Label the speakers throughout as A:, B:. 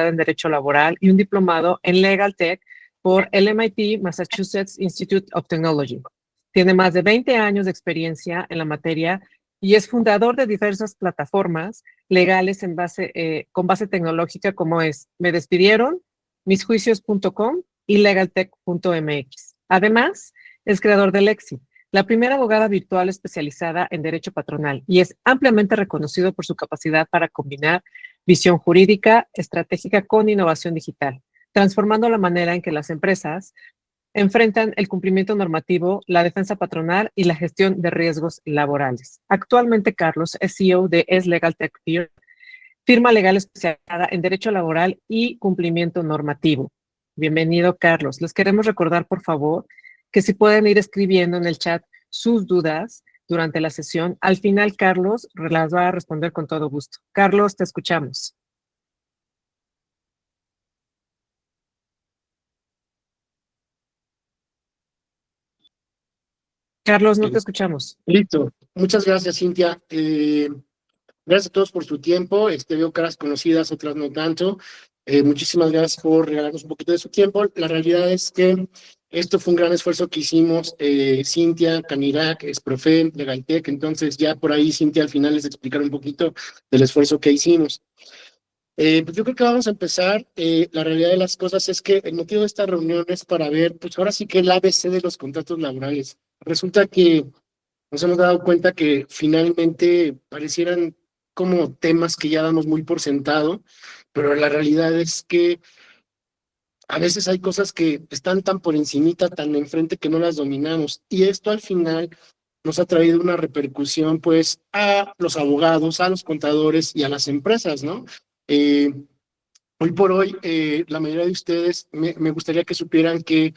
A: especializada en Derecho Laboral y un diplomado en Legal Tech por el MIT Massachusetts Institute of Technology. Tiene más de 20 años de experiencia en la materia y es fundador de diversas plataformas legales con base tecnológica como es Me Despidieron, misjuicios.com y legaltech.mx. Además, es creador de Lexi, la primera abogada virtual especializada en derecho patronal, y es ampliamente reconocido por su capacidad para combinar visión jurídica estratégica con innovación digital, transformando la manera en que las empresas enfrentan el cumplimiento normativo, la defensa patronal y la gestión de riesgos laborales. Actualmente, Carlos es CEO de Es Legal Tech Peer, firma legal especializada en derecho laboral y cumplimiento normativo. Bienvenido, Carlos. Les queremos recordar, por favor, que si pueden ir escribiendo en el chat sus dudas durante la sesión. Al final, Carlos las va a responder con todo gusto. Carlos, te escuchamos. Carlos, no te escuchamos.
B: Listo. Muchas gracias, Cintia. Gracias a todos por su tiempo. Veo caras conocidas, otras no tanto. Muchísimas gracias por regalarnos un poquito de su tiempo. La realidad es que esto fue un gran esfuerzo que hicimos Cintia, Canirac, Exprofe, Legaltech. Entonces ya por ahí Cintia al final les explicará un poquito del esfuerzo que hicimos. Pues yo creo que vamos a empezar. La realidad de las cosas es que el motivo de esta reunión es para ver, pues ahora sí que el ABC de los contratos laborales. Resulta que nos hemos dado cuenta que finalmente parecieran como temas que ya damos muy por sentado, pero la realidad es que a veces hay cosas que están tan por encimita, tan enfrente que no las dominamos. Y esto al final nos ha traído una repercusión pues a los abogados, a los contadores y a las empresas, ¿no? Hoy por hoy, la mayoría de ustedes me gustaría que supieran que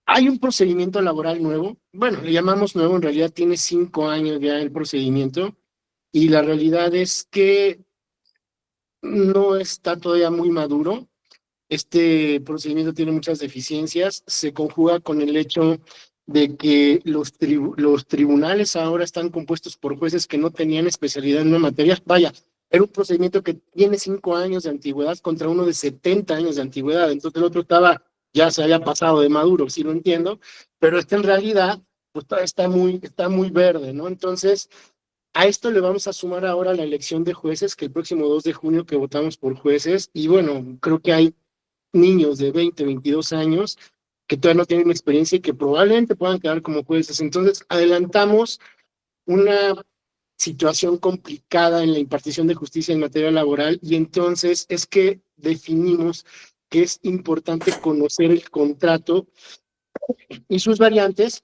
B: hay un procedimiento laboral nuevo. Bueno, le llamamos nuevo, en realidad tiene 5 años ya el procedimiento, y la realidad es que no está todavía muy maduro. Este procedimiento tiene muchas deficiencias, se conjuga con el hecho de que los tribunales ahora están compuestos por jueces que no tenían especialidad en una materia. Vaya, era un procedimiento que tiene 5 años de antigüedad contra uno de 70 años de antigüedad, entonces el otro ya se había pasado de maduro, sí lo entiendo, pero este en realidad pues está muy verde, ¿no? Entonces, a esto le vamos a sumar ahora la elección de jueces, que el próximo 2 de junio que votamos por jueces, y bueno, creo que hay niños de 20, 22 años que todavía no tienen experiencia y que probablemente puedan quedar como jueces. Entonces, adelantamos una situación complicada en la impartición de justicia en materia laboral, y entonces es que definimos que es importante conocer el contrato y sus variantes,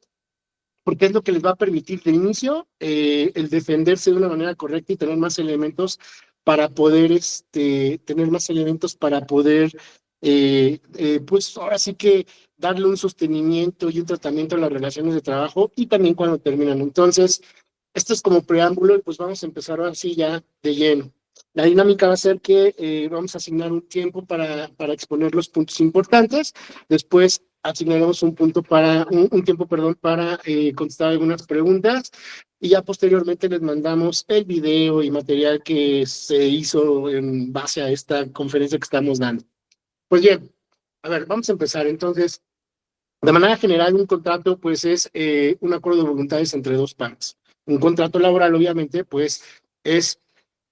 B: porque es lo que les va a permitir de inicio el defenderse de una manera correcta y tener más elementos para poder, pues ahora sí que darle un sostenimiento y un tratamiento a las relaciones de trabajo y también cuando terminan. Entonces, esto es como preámbulo y pues vamos a empezar ahora sí ya de lleno. La dinámica va a ser que vamos a asignar un tiempo para exponer los puntos importantes. Después asignaremos un tiempo, perdón, para contestar algunas preguntas, y ya posteriormente les mandamos el video y material que se hizo en base a esta conferencia que estamos dando. Pues bien, a ver, vamos a empezar. Entonces, de manera general, un contrato pues es un acuerdo de voluntades entre dos partes. Un contrato laboral, obviamente, pues es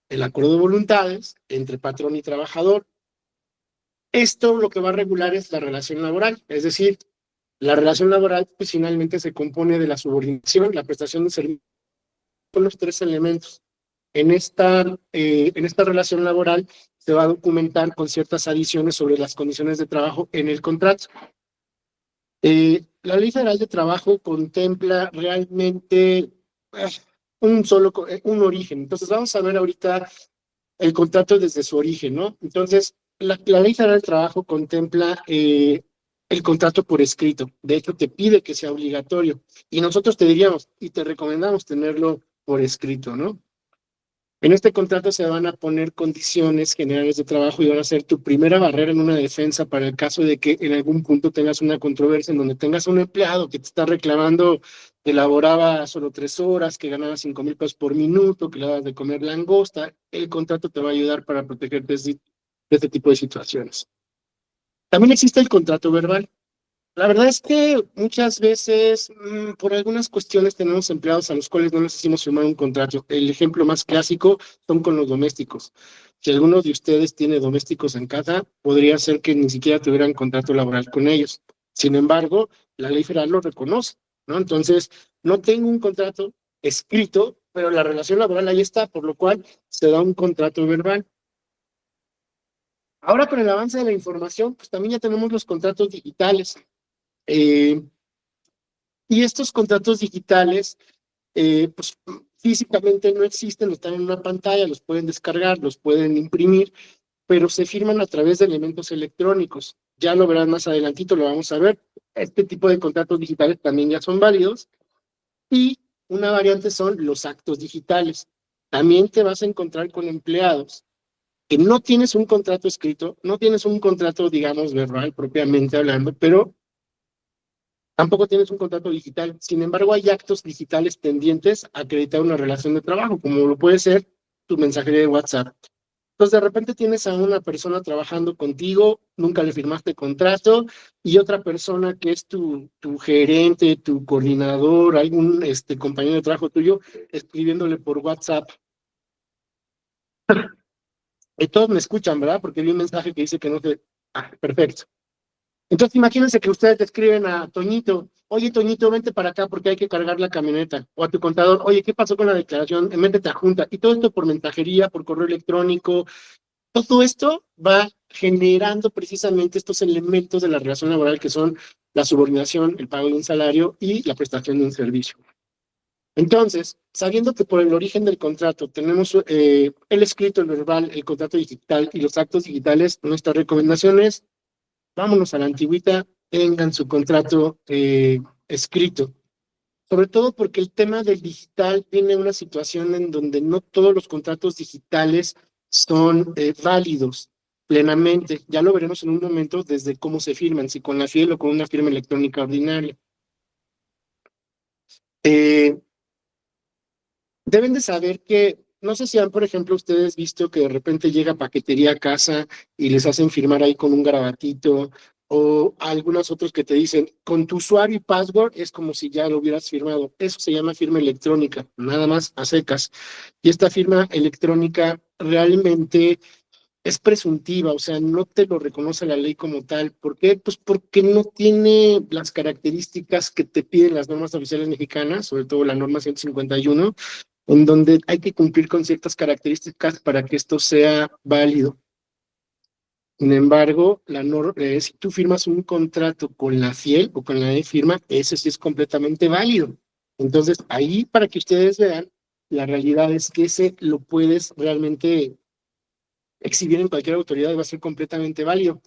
B: el acuerdo de voluntades entre patrón y trabajador. Esto lo que va a regular es la relación laboral, es decir, la relación laboral pues finalmente se compone de la subordinación, la prestación de servicios, son los 3 elementos. En esta relación laboral se va a documentar con ciertas adiciones sobre las condiciones de trabajo en el contrato. La Ley Federal de Trabajo contempla realmente un origen. Entonces vamos a ver ahorita el contrato desde su origen, ¿no? Entonces, la Ley Federal del Trabajo contempla el contrato por escrito. De hecho, te pide que sea obligatorio. Y nosotros te diríamos y te recomendamos tenerlo por escrito, ¿no? En este contrato se van a poner condiciones generales de trabajo y van a ser tu primera barrera en una defensa para el caso de que en algún punto tengas una controversia en donde tengas un empleado que te está reclamando que laboraba solo 3 horas, que ganaba 5,000 pesos por minuto, que le dabas de comer langosta. El contrato te va a ayudar para protegerte de este tipo de situaciones. También existe el contrato verbal. La verdad es que muchas veces, por algunas cuestiones, tenemos empleados a los cuales no les hicimos firmar un contrato. El ejemplo más clásico son con los domésticos. Si alguno de ustedes tiene domésticos en casa, podría ser que ni siquiera tuvieran contrato laboral con ellos. Sin embargo, la ley federal lo reconoce, ¿no? Entonces, no tengo un contrato escrito, pero la relación laboral ahí está, por lo cual se da un contrato verbal. Ahora, con el avance de la información, pues también ya tenemos los contratos digitales. Eh, y estos contratos digitales, pues físicamente no existen, están en una pantalla, los pueden descargar, los pueden imprimir, pero se firman a través de elementos electrónicos. Ya lo verán más adelantito, lo vamos a ver. Este tipo de contratos digitales también ya son válidos. Y una variante son los actos digitales. También te vas a encontrar con empleados que no tienes un contrato escrito, no tienes un contrato, digamos, verbal propiamente hablando, pero tampoco tienes un contrato digital. Sin embargo, hay actos digitales pendientes a acreditar una relación de trabajo, como lo puede ser tu mensajería de WhatsApp. Entonces, de repente tienes a una persona trabajando contigo, nunca le firmaste contrato, y otra persona que es tu gerente, tu coordinador, algún compañero de trabajo tuyo, escribiéndole por WhatsApp. Y todos me escuchan, ¿verdad? Porque vi un mensaje que dice que no se... Ah, perfecto. Entonces, imagínense que ustedes le escriben a Toñito, oye, Toñito, vente para acá porque hay que cargar la camioneta. O a tu contador, oye, ¿qué pasó con la declaración? Métete a junta. Y todo esto por mensajería, por correo electrónico. Todo esto va generando precisamente estos elementos de la relación laboral que son la subordinación, el pago de un salario y la prestación de un servicio. Entonces, sabiendo que por el origen del contrato tenemos el escrito, el verbal, el contrato digital y los actos digitales, nuestras recomendaciones, vámonos a la antigüita, tengan su contrato escrito. Sobre todo porque el tema del digital tiene una situación en donde no todos los contratos digitales son válidos plenamente. Ya lo veremos en un momento desde cómo se firman, si con la fiel o con una firma electrónica ordinaria. Eh, Deben de saber que, no sé si han, por ejemplo, ustedes visto que de repente llega paquetería a casa y les hacen firmar ahí con un garabatito, o algunos otros que te dicen, con tu usuario y password es como si ya lo hubieras firmado. Eso se llama firma electrónica, nada más a secas. Y esta firma electrónica realmente es presuntiva, o sea, no te lo reconoce la ley como tal. ¿Por qué? Pues porque no tiene las características que te piden las normas oficiales mexicanas, sobre todo la norma 151, en donde hay que cumplir con ciertas características para que esto sea válido. Sin embargo, si tú firmas un contrato con la Fiel o con la firma, ese sí es completamente válido. Entonces, ahí para que ustedes vean, la realidad es que ese lo puedes realmente exhibir en cualquier autoridad y va a ser completamente válido.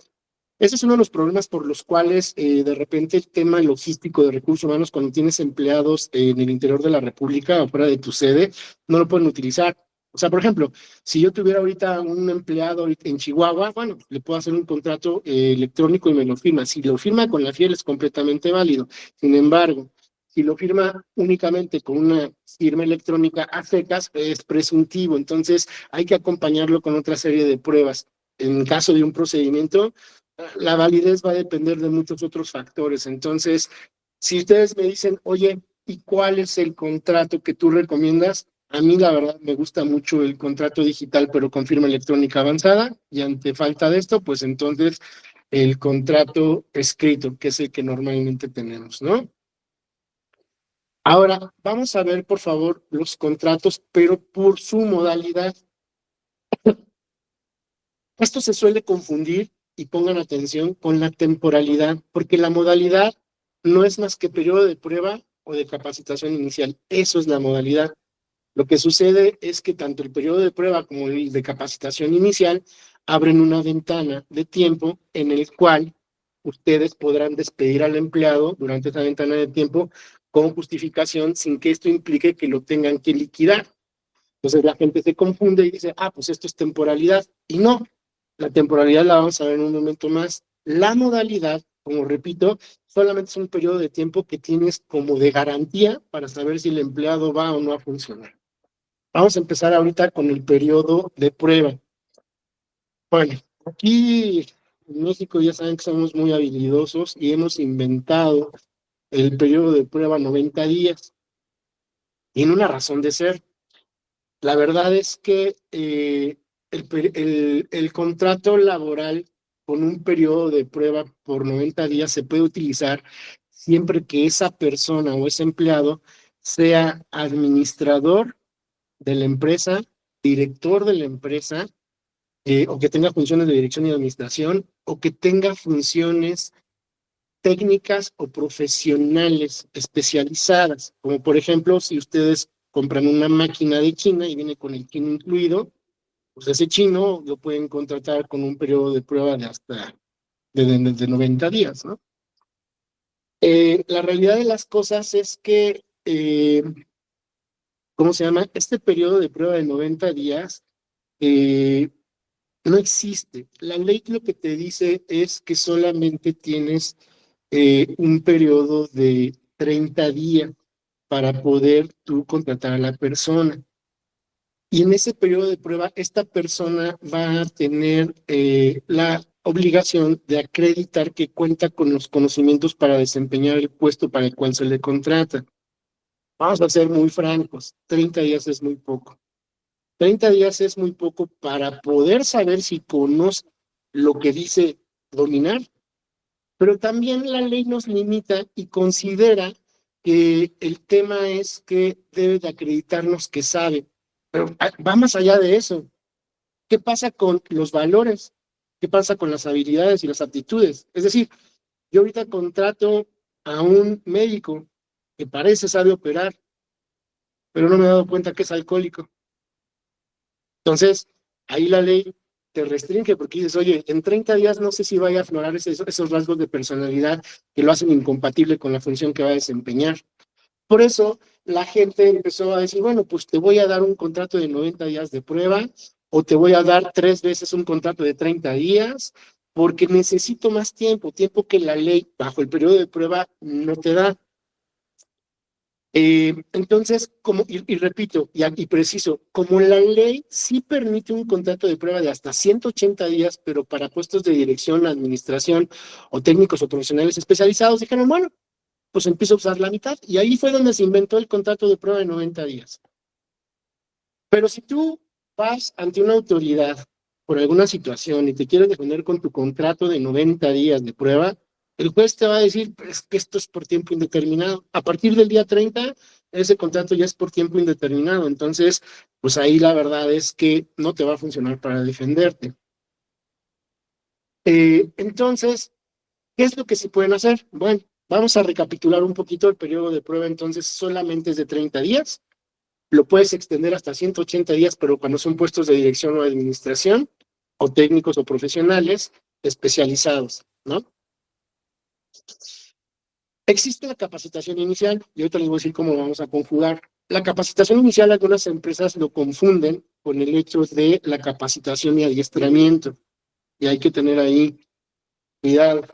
B: Ese es uno de los problemas por los cuales de repente el tema logístico de recursos humanos, cuando tienes empleados en el interior de la República o fuera de tu sede, no lo pueden utilizar. O sea, por ejemplo, si yo tuviera ahorita un empleado en Chihuahua, bueno, le puedo hacer un contrato electrónico y me lo firma. Si lo firma con la Fiel es completamente válido. Sin embargo, si lo firma únicamente con una firma electrónica a secas, es presuntivo. Entonces, hay que acompañarlo con otra serie de pruebas. En caso de un procedimiento, la validez va a depender de muchos otros factores. Entonces, si ustedes me dicen, oye, ¿y cuál es el contrato que tú recomiendas? A mí, la verdad, me gusta mucho el contrato digital, pero con firma electrónica avanzada. Y ante falta de esto, pues entonces el contrato escrito, que es el que normalmente tenemos, ¿no? Ahora, vamos a ver, por favor, los contratos, pero por su modalidad. Esto se suele confundir, y pongan atención, con la temporalidad, porque la modalidad no es más que periodo de prueba o de capacitación inicial. Eso es la modalidad. Lo que sucede es que tanto el periodo de prueba como el de capacitación inicial abren una ventana de tiempo en el cual ustedes podrán despedir al empleado durante esa ventana de tiempo con justificación sin que esto implique que lo tengan que liquidar. Entonces la gente se confunde y dice, ah, pues esto es temporalidad. Y no, la temporalidad la vamos a ver en un momento más. La modalidad, como repito, solamente es un periodo de tiempo que tienes como de garantía para saber si el empleado va o no a funcionar. Vamos a empezar ahorita con el periodo de prueba. Bueno, Aquí en México ya saben que somos muy habilidosos y hemos inventado el periodo de prueba 90 días. Tiene una razón de ser. La verdad es que el contrato laboral con un periodo de prueba por 90 días se puede utilizar siempre que esa persona o ese empleado sea administrador de la empresa, director de la empresa, o que tenga funciones de dirección y administración, o que tenga funciones técnicas o profesionales especializadas, como por ejemplo, si ustedes compran una máquina de China y viene con el chino incluido, pues ese chino lo pueden contratar con un periodo de prueba de hasta de 90 días, ¿no? La realidad de las cosas es que, ¿cómo se llama? Este periodo de prueba de 90 días eh, no existe. La ley lo que te dice es que solamente tienes un periodo de 30 días para poder tú contratar a la persona. Y en ese periodo de prueba, esta persona va a tener la obligación de acreditar que cuenta con los conocimientos para desempeñar el puesto para el cual se le contrata. Vamos a ser muy francos, 30 días es muy poco. 30 días es muy poco para poder saber si conoce lo que dice dominar, pero también la ley nos limita y considera que el tema es que debe de acreditarnos que sabe, pero va más allá de eso. ¿Qué pasa con los valores? ¿Qué pasa con las habilidades y las aptitudes? Es decir, yo ahorita contrato a un médico que parece sabe operar, pero no me he dado cuenta que es alcohólico. Entonces, ahí la ley te restringe porque dices, oye, en 30 días no sé si vaya a aflorar esos rasgos de personalidad que lo hacen incompatible con la función que va a desempeñar. Por eso la gente empezó a decir, bueno, pues te voy a dar un contrato de 90 días de prueba o te voy a dar 3 veces un contrato de 30 días porque necesito más tiempo, tiempo que la ley bajo el periodo de prueba no te da. Entonces, y repito, y preciso, como la ley sí permite un contrato de prueba de hasta 180 días, pero para puestos de dirección, administración o técnicos o profesionales especializados, dijeron, bueno, pues empiezo a usar la mitad. Y ahí fue donde se inventó el contrato de prueba de 90 días. Pero si tú vas ante una autoridad por alguna situación y te quieres defender con tu contrato de 90 días de prueba, el juez te va a decir pues, que esto es por tiempo indeterminado. A partir del día 30, ese contrato ya es por tiempo indeterminado. Entonces, pues ahí la verdad es que no te va a funcionar para defenderte. Entonces, ¿qué es lo que se pueden hacer? Bueno, vamos a recapitular un poquito el periodo de prueba. Entonces, solamente es de 30 días. Lo puedes extender hasta 180 días, pero cuando son puestos de dirección o administración, o técnicos o profesionales especializados, ¿no? Existe la capacitación inicial, y ahorita les voy a decir cómo vamos a conjugar. La capacitación inicial, algunas empresas lo confunden con el hecho de la capacitación y adiestramiento, y hay que tener ahí cuidado.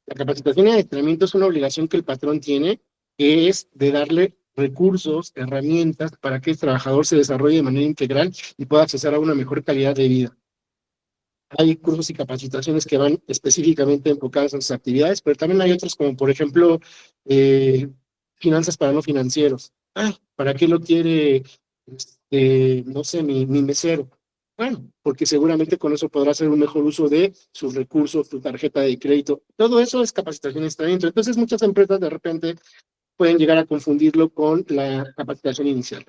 B: La capacitación y adiestramiento es una obligación que el patrón tiene, que es de darle recursos, herramientas para que el trabajador se desarrolle de manera integral y pueda acceder a una mejor calidad de vida. Hay cursos y capacitaciones que van específicamente enfocadas en sus actividades, pero también hay otros como, por ejemplo, finanzas para no financieros. ¿Para qué lo quiere, no sé, mi mesero? Bueno, porque seguramente con eso podrá hacer un mejor uso de sus recursos, tu tarjeta de crédito. Todo eso es capacitación y entrenamiento. Entonces, muchas empresas de repente pueden llegar a confundirlo con la capacitación inicial.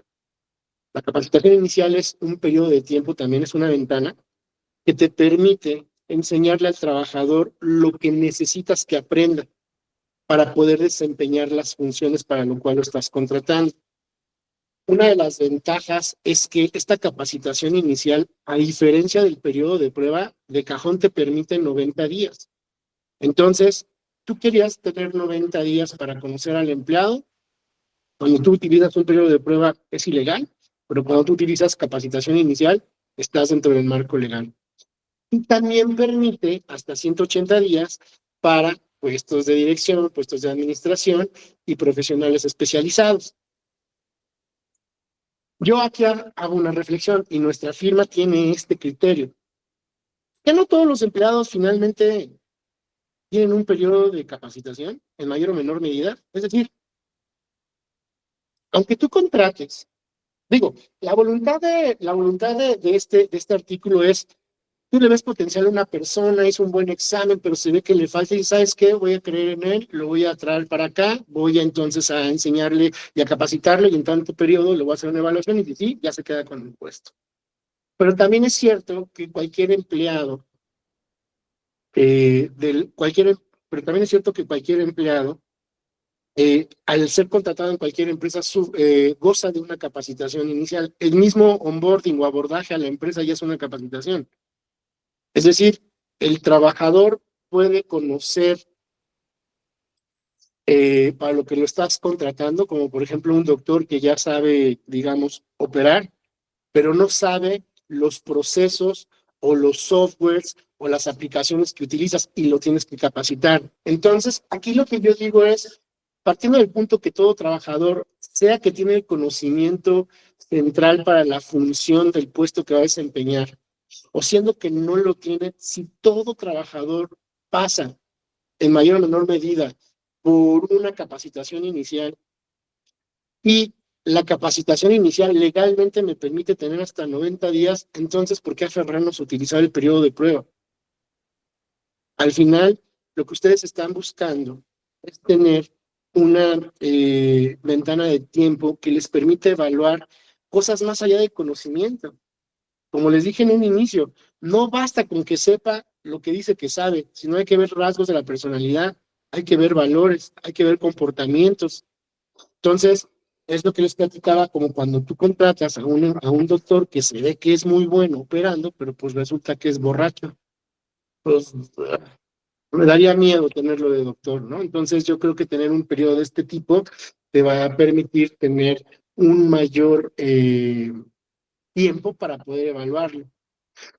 B: La capacitación inicial es un periodo de tiempo, también es una ventana que te permite enseñarle al trabajador lo que necesitas que aprenda para poder desempeñar las funciones para lo cual lo estás contratando. Una de las ventajas es que esta capacitación inicial, a diferencia del periodo de prueba, de cajón te permite 90 días. Entonces, tú querías tener 90 días para conocer al empleado. Cuando tú utilizas un periodo de prueba es ilegal, pero cuando tú utilizas capacitación inicial, estás dentro del marco legal. Y también permite hasta 180 días para puestos de dirección, puestos de administración y profesionales especializados. Yo aquí hago una reflexión y nuestra firma tiene este criterio. que no todos los empleados finalmente tienen un periodo de capacitación en mayor o menor medida. Es decir, aunque tú contrates, digo, la voluntad de este artículo es, tú le ves potencial a una persona, hizo un buen examen, pero se ve que le falta y ¿sabes qué? Voy a creer en él, lo voy a traer para acá, voy a entonces a enseñarle y a capacitarle y en tanto periodo le voy a hacer una evaluación y sí, ya se queda con el puesto. Pero también es cierto que cualquier empleado, pero también es cierto que cualquier empleado, al ser contratado en cualquier empresa, goza de una capacitación inicial. El mismo onboarding o abordaje a la empresa ya es una capacitación. Es decir, el trabajador puede conocer para lo que lo estás contratando, como por ejemplo un doctor que ya sabe, digamos, operar, pero no sabe los procesos o los softwares o las aplicaciones que utilizas y lo tienes que capacitar. Entonces, aquí lo que yo digo es, partiendo del punto que todo trabajador, sea que tiene el conocimiento central para la función del puesto que va a desempeñar, o siendo que no lo tiene, si todo trabajador pasa en mayor o menor medida por una capacitación inicial y la capacitación inicial legalmente me permite tener hasta 90 días, entonces, ¿por qué aferrarnos a utilizar el periodo de prueba? Al final, lo que ustedes están buscando es tener una ventana de tiempo que les permite evaluar cosas más allá de conocimiento. Como les dije en un inicio, no basta con que sepa lo que dice que sabe, sino hay que ver rasgos de la personalidad, hay que ver valores, hay que ver comportamientos. Entonces, es lo que les platicaba, como cuando tú contratas a un doctor que se ve que es muy bueno operando, pero pues resulta que es borracho. Pues me daría miedo tenerlo de doctor, ¿no? Entonces, yo creo que tener un periodo de este tipo te va a permitir tener un mayor tiempo para poder evaluarlo.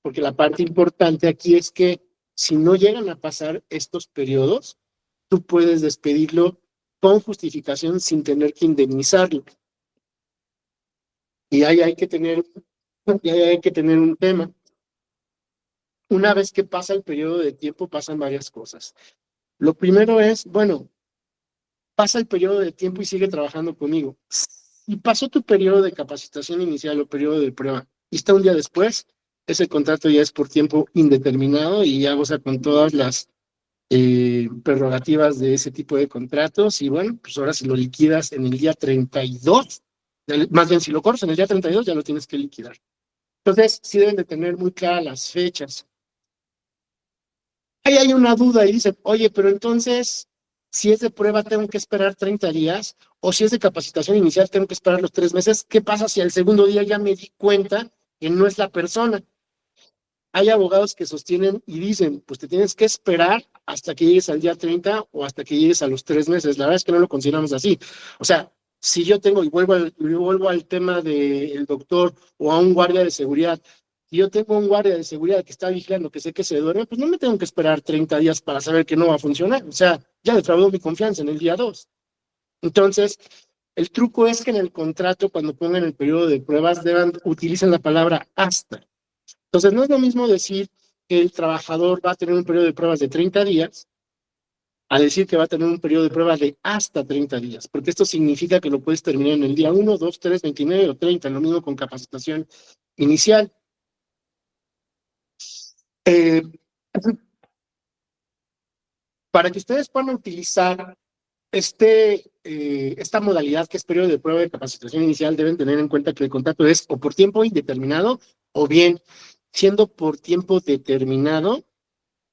B: Porque la parte importante aquí es que si no llegan a pasar estos periodos, tú puedes despedirlo con justificación sin tener que indemnizarlo. Y ahí hay que tener un tema. Una vez que pasa el periodo de tiempo, pasan varias cosas. Lo primero es, bueno, pasa el periodo de tiempo y sigue trabajando conmigo. Si pasó tu periodo de capacitación inicial o periodo de prueba y está un día después, ese contrato ya es por tiempo indeterminado y ya goza con todas las prerrogativas de ese tipo de contratos. Y bueno, pues ahora si lo liquidas en el día 32, más bien si lo corres en el día 32, ya lo tienes que liquidar. Entonces, sí deben de tener muy claras las fechas. Ahí hay una duda y dicen, oye, pero entonces, si es de prueba, tengo que esperar 30 días, o si es de capacitación inicial, tengo que esperar los 3 meses. ¿Qué pasa si al segundo día ya me di cuenta que no es la persona? Hay abogados que sostienen y dicen, pues te tienes que esperar hasta que llegues al día 30 o hasta que llegues a los 3 meses. La verdad es que no lo consideramos así. O sea, si yo tengo, y vuelvo al tema del doctor o a un guardia de seguridad, si yo tengo un guardia de seguridad que está vigilando, que sé que se duerme, pues no me tengo que esperar 30 días para saber que no va a funcionar. O sea, ya defraudó mi confianza en el día 2. Entonces, el truco es que en el contrato, cuando pongan el periodo de pruebas, utilicen la palabra hasta. Entonces, no es lo mismo decir que el trabajador va a tener un periodo de pruebas de 30 días a decir que va a tener un periodo de pruebas de hasta 30 días, porque esto significa que lo puedes terminar en el día 1, 2, 3, 29 o 30, lo mismo con capacitación inicial. Eh, para que ustedes puedan utilizar esta modalidad que es periodo de prueba de capacitación inicial, deben tener en cuenta que el contrato es o por tiempo indeterminado o bien, siendo por tiempo determinado,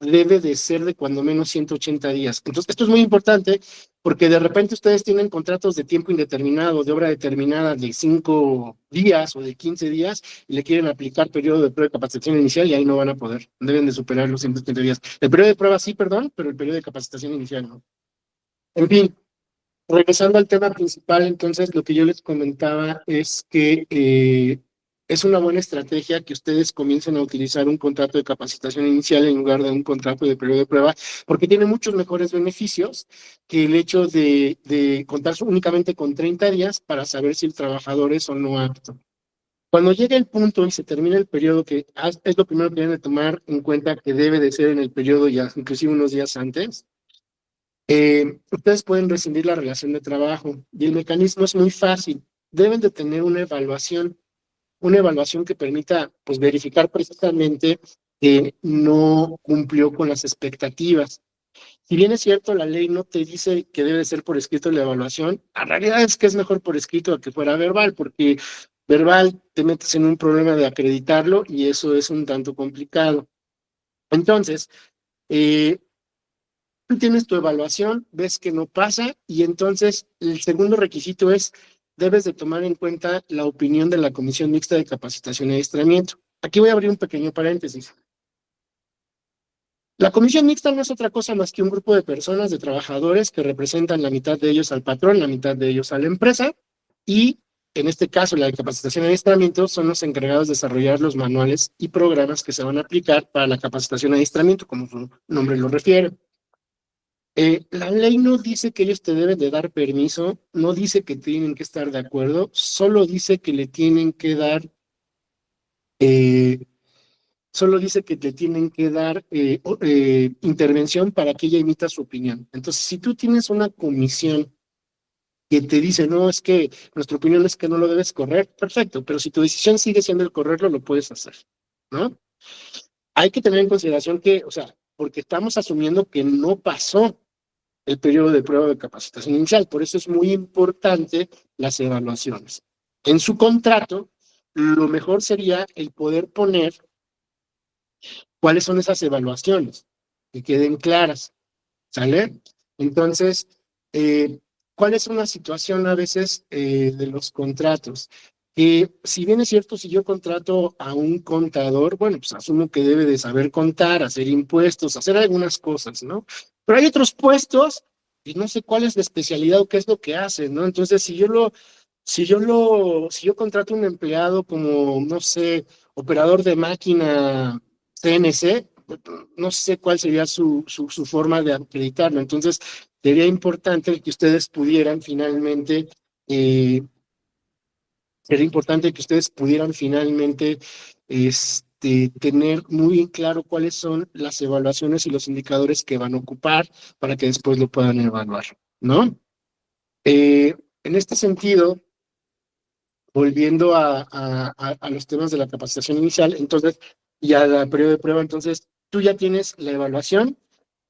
B: debe de ser de cuando menos 180 días. Entonces, esto es muy importante porque de repente ustedes tienen contratos de tiempo indeterminado, de obra determinada de 5 días o de 15 días y le quieren aplicar periodo de prueba de capacitación inicial y ahí no van a poder. Deben de superar los 180 días. El periodo de prueba sí, perdón, pero el periodo de capacitación inicial no. En fin, regresando al tema principal, entonces lo que yo les comentaba es que es una buena estrategia que ustedes comiencen a utilizar un contrato de capacitación inicial en lugar de un contrato de periodo de prueba, porque tiene muchos mejores beneficios que el hecho de contar únicamente con 30 días para saber si el trabajador es o no apto. Cuando llegue el punto y se termine el periodo, que es lo primero que deben de tomar en cuenta que debe de ser en el periodo ya, inclusive unos días antes, ustedes pueden rescindir la relación de trabajo y el mecanismo es muy fácil. Deben de tener una evaluación que permita pues, verificar precisamente que no cumplió con las expectativas. Si bien es cierto, la ley no te dice que debe ser por escrito la evaluación, la realidad es que es mejor por escrito a que fuera verbal, porque verbal te metes en un problema de acreditarlo y eso es un tanto complicado. Entonces, tú tienes tu evaluación, ves que no pasa y entonces el segundo requisito es, debes de tomar en cuenta la opinión de la Comisión Mixta de Capacitación y Adiestramiento. Aquí voy a abrir un pequeño paréntesis. La comisión mixta no es otra cosa más que un grupo de personas, de trabajadores que representan la mitad de ellos al patrón, la mitad de ellos a la empresa y en este caso la de capacitación y adiestramiento son los encargados de desarrollar los manuales y programas que se van a aplicar para la capacitación y adiestramiento, como su nombre lo refiere. La ley no dice que ellos te deben de dar permiso, no dice que tienen que estar de acuerdo, solo dice que le tienen que dar solo dice que te tienen que dar intervención para que ella emita su opinión. Entonces, si tú tienes una comisión que te dice, no, es que nuestra opinión es que no lo debes correr, perfecto, pero si tu decisión sigue siendo el correrlo, lo puedes hacer, ¿no? Hay que tener en consideración que, o sea, porque estamos asumiendo que no pasó el periodo de prueba de capacitación inicial, por eso es muy importante las evaluaciones. En su contrato, lo mejor sería el poder poner cuáles son esas evaluaciones, que queden claras, ¿sale? Entonces, ¿cuál es una situación a veces de los contratos? Si bien es cierto, si yo contrato a un contador, bueno, pues asumo que debe de saber contar, hacer impuestos, hacer algunas cosas, ¿no? Pero hay otros puestos y no sé cuál es la especialidad o qué es lo que hacen, ¿no? Entonces, si yo contrato a un empleado como, no sé, operador de máquina CNC, no sé cuál sería su forma de acreditarlo. Entonces, sería importante que ustedes pudieran finalmente, eh, tener muy en claro cuáles son las evaluaciones y los indicadores que van a ocupar para que después lo puedan evaluar, ¿no? En este sentido, volviendo a los temas de la capacitación inicial, entonces, y al periodo de prueba, entonces, tú ya tienes la evaluación,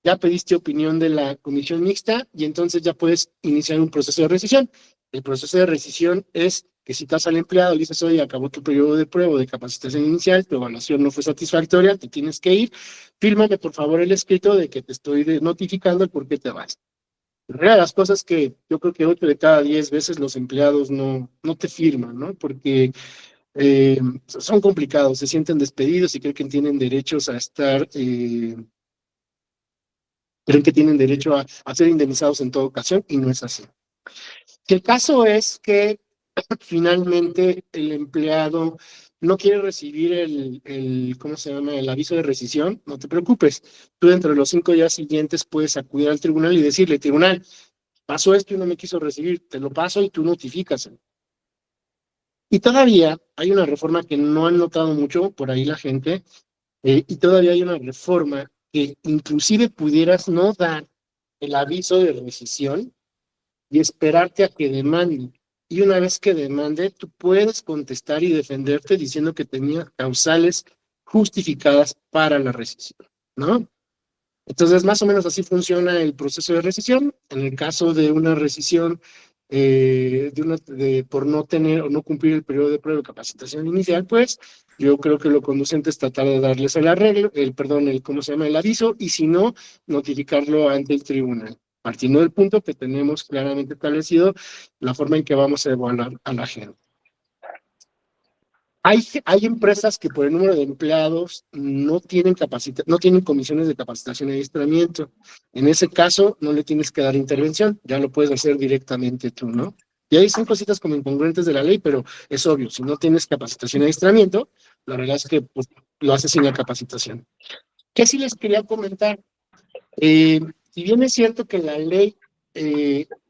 B: ya pediste opinión de la comisión mixta y entonces ya puedes iniciar un proceso de rescisión. El proceso de rescisión es que citas al empleado, le dices, oye, acabó tu periodo de prueba o de capacitación inicial, tu evaluación no fue satisfactoria, te tienes que ir, fírmame por favor el escrito de que te estoy notificando el por qué te vas. Una de las cosas que yo creo que 8 de cada 10 veces los empleados no te firman, ¿no? Porque son complicados, se sienten despedidos y creen que tienen derechos a estar, creen que tienen derecho a ser indemnizados en toda ocasión y no es así. Que el caso es que finalmente el empleado no quiere recibir ¿cómo se llama? El aviso de rescisión, no te preocupes. Tú dentro de los 5 días siguientes puedes acudir al tribunal y decirle, tribunal, pasó esto y no me quiso recibir, te lo paso y tú notificas. Y todavía hay una reforma que no han notado mucho por ahí la gente, y todavía hay una reforma que inclusive pudieras no dar el aviso de rescisión y esperarte a que demande. Y una vez que demande, tú puedes contestar y defenderte diciendo que tenía causales justificadas para la rescisión, ¿no? Entonces, más o menos así funciona el proceso de rescisión. En el caso de una rescisión por no tener o no cumplir el periodo de prueba de capacitación inicial, pues yo creo que lo conducente es tratar de darles el arreglo, ¿cómo se llama? El aviso, y si no, notificarlo ante el tribunal, partiendo del punto que tenemos claramente establecido la forma en que vamos a evaluar a la gente. Hay empresas que por el número de empleados no tienen comisiones de capacitación y adiestramiento. En ese caso, no le tienes que dar intervención, ya lo puedes hacer directamente tú, ¿no? Y ahí son cositas como incongruentes de la ley, pero es obvio, si no tienes capacitación y adiestramiento, la verdad es que pues, lo haces sin la capacitación. ¿Qué sí les quería comentar? Si bien es cierto que la ley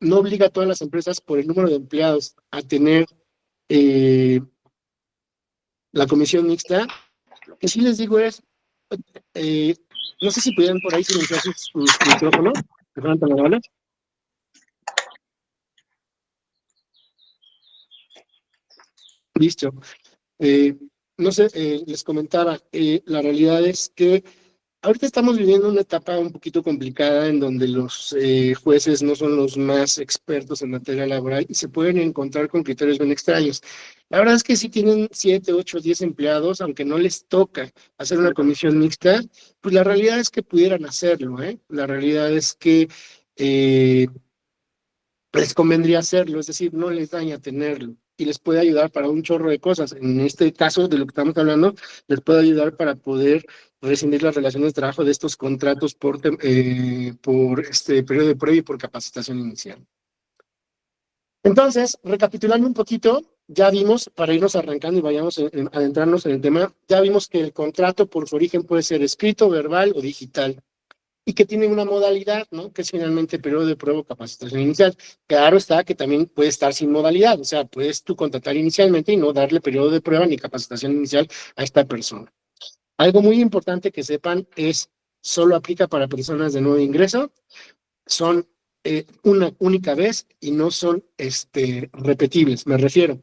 B: no obliga a todas las empresas por el número de empleados a tener la comisión mixta. Lo que sí les digo es, no sé si pudieran por ahí silenciar sus micrófonos, que fueran tan amables. Listo. No sé, les comentaba, la realidad es que ahorita estamos viviendo una etapa un poquito complicada en donde los jueces no son los más expertos en materia laboral y se pueden encontrar con criterios bien extraños. La verdad es que si tienen 7, 8, 10 empleados, aunque no les toca hacer una comisión mixta, pues la realidad es que pudieran hacerlo, ¿eh? La realidad es que les convendría hacerlo, es decir, no les daña tenerlo y les puede ayudar para un chorro de cosas. En este caso de lo que estamos hablando, les puede ayudar para poder rescindir las relaciones de trabajo de estos contratos por este periodo de prueba y por capacitación inicial. Entonces, recapitulando un poquito, ya vimos, para irnos arrancando y vayamos adentrarnos en el tema, ya vimos que el contrato por su origen puede ser escrito, verbal o digital, y que tiene una modalidad, ¿no? Que es finalmente periodo de prueba o capacitación inicial. Claro está que también puede estar sin modalidad, o sea, puedes tú contratar inicialmente y no darle periodo de prueba ni capacitación inicial a esta persona. Algo muy importante que sepan es, solo aplica para personas de nuevo ingreso, son una única vez y no son repetibles, me refiero.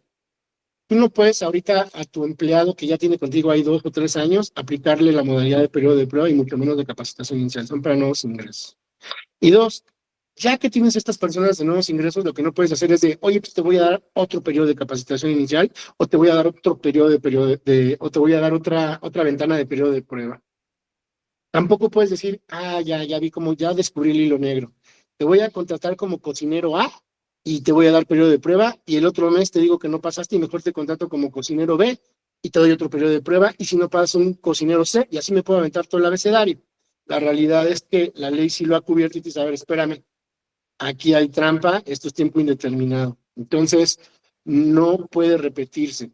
B: Tú no puedes ahorita a tu empleado que ya tiene contigo ahí 2 o 3 años aplicarle la modalidad de periodo de prueba y mucho menos de capacitación inicial. Son para nuevos ingresos. Y 2, ya que tienes estas personas de nuevos ingresos, lo que no puedes hacer es de, oye, pues te voy a dar otro periodo de capacitación inicial o te voy a dar otro periodo o te voy a dar otra ventana de periodo de prueba. Tampoco puedes decir, ya vi como ya descubrí el hilo negro. Te voy a contratar como cocinero A y te voy a dar periodo de prueba y el otro mes te digo que no pasaste y mejor te contrato como cocinero B y te doy otro periodo de prueba y si no pasas un cocinero C y así me puedo aventar todo el abecedario. La realidad es que la ley sí lo ha cubierto y te dice, a ver, espérame, aquí hay trampa, esto es tiempo indeterminado. Entonces, no puede repetirse,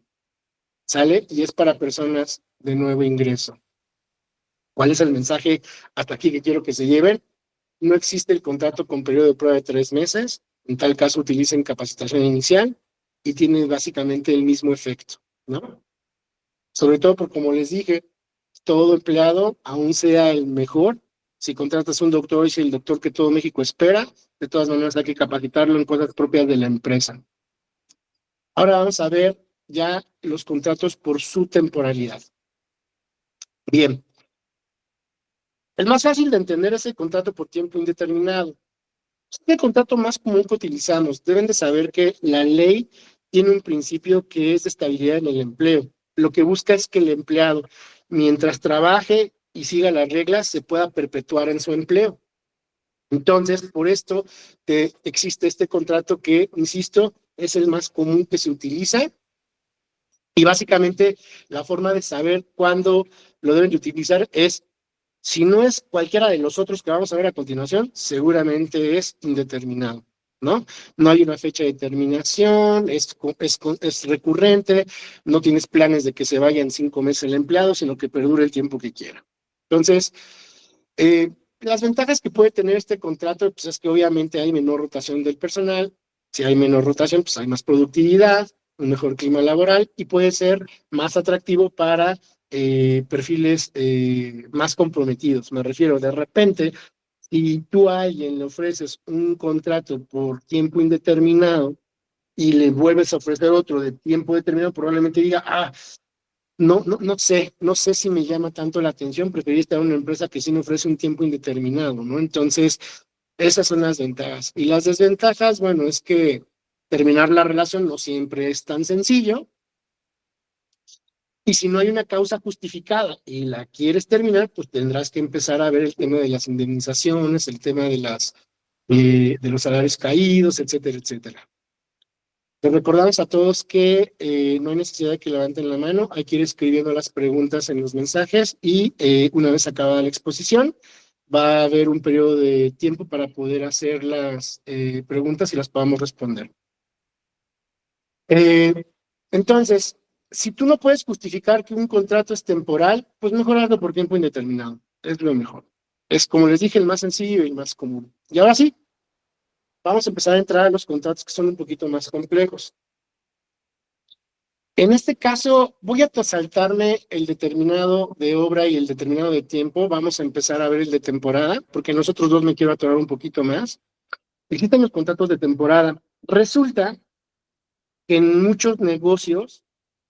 B: ¿sale? Y es para personas de nuevo ingreso. ¿Cuál es el mensaje hasta aquí que quiero que se lleven? No existe el contrato con periodo de prueba de 3 meses. En tal caso, utilicen capacitación inicial y tiene básicamente el mismo efecto, ¿no? Sobre todo porque, como les dije, todo empleado, aún sea el mejor, si contratas a un doctor y si el doctor que todo México espera, de todas maneras hay que capacitarlo en cosas propias de la empresa. Ahora vamos a ver ya los contratos por su temporalidad. Bien. El más fácil de entender es el contrato por tiempo indeterminado. Es el contrato más común que utilizamos. Deben de saber que la ley tiene un principio que es de estabilidad en el empleo. Lo que busca es que el empleado, mientras trabaje y siga las reglas, se pueda perpetuar en su empleo. Entonces, por esto existe este contrato que, insisto, es el más común que se utiliza. Y básicamente la forma de saber cuándo lo deben de utilizar es, si no es cualquiera de los otros que vamos a ver a continuación, seguramente es indeterminado, ¿no? No hay una fecha de terminación, es recurrente, no tienes planes de que se vaya en 5 meses el empleado, sino que perdure el tiempo que quiera. Entonces, las ventajas que puede tener este contrato, pues es que obviamente hay menor rotación del personal. Si hay menor rotación, pues hay más productividad, un mejor clima laboral y puede ser más atractivo para perfiles más comprometidos. Me refiero, de repente, si tú a alguien le ofreces un contrato por tiempo indeterminado y le vuelves a ofrecer otro de tiempo determinado, probablemente diga, no sé si me llama tanto la atención, preferiría estar en una empresa que sí me ofrece un tiempo indeterminado, ¿no? Entonces, esas son las ventajas. Y las desventajas, bueno, es que terminar la relación no siempre es tan sencillo. Y si no hay una causa justificada y la quieres terminar, pues tendrás que empezar a ver el tema de las indemnizaciones, el tema de los salarios caídos, etcétera, etcétera. Les recordamos a todos que no hay necesidad de que levanten la mano, hay que ir escribiendo las preguntas en los mensajes y una vez acabada la exposición va a haber un periodo de tiempo para poder hacer las preguntas y las podamos responder. Entonces, si tú no puedes justificar que un contrato es temporal, pues mejor hazlo por tiempo indeterminado, es lo mejor. Es, como les dije, el más sencillo y el más común. Y ahora sí, vamos a empezar a entrar a los contratos que son un poquito más complejos. En este caso, voy a saltarme el determinado de obra y el determinado de tiempo. Vamos a empezar a ver el de temporada, porque nosotros dos me quiero atorar un poquito más. Existen los contratos de temporada. Resulta que en muchos negocios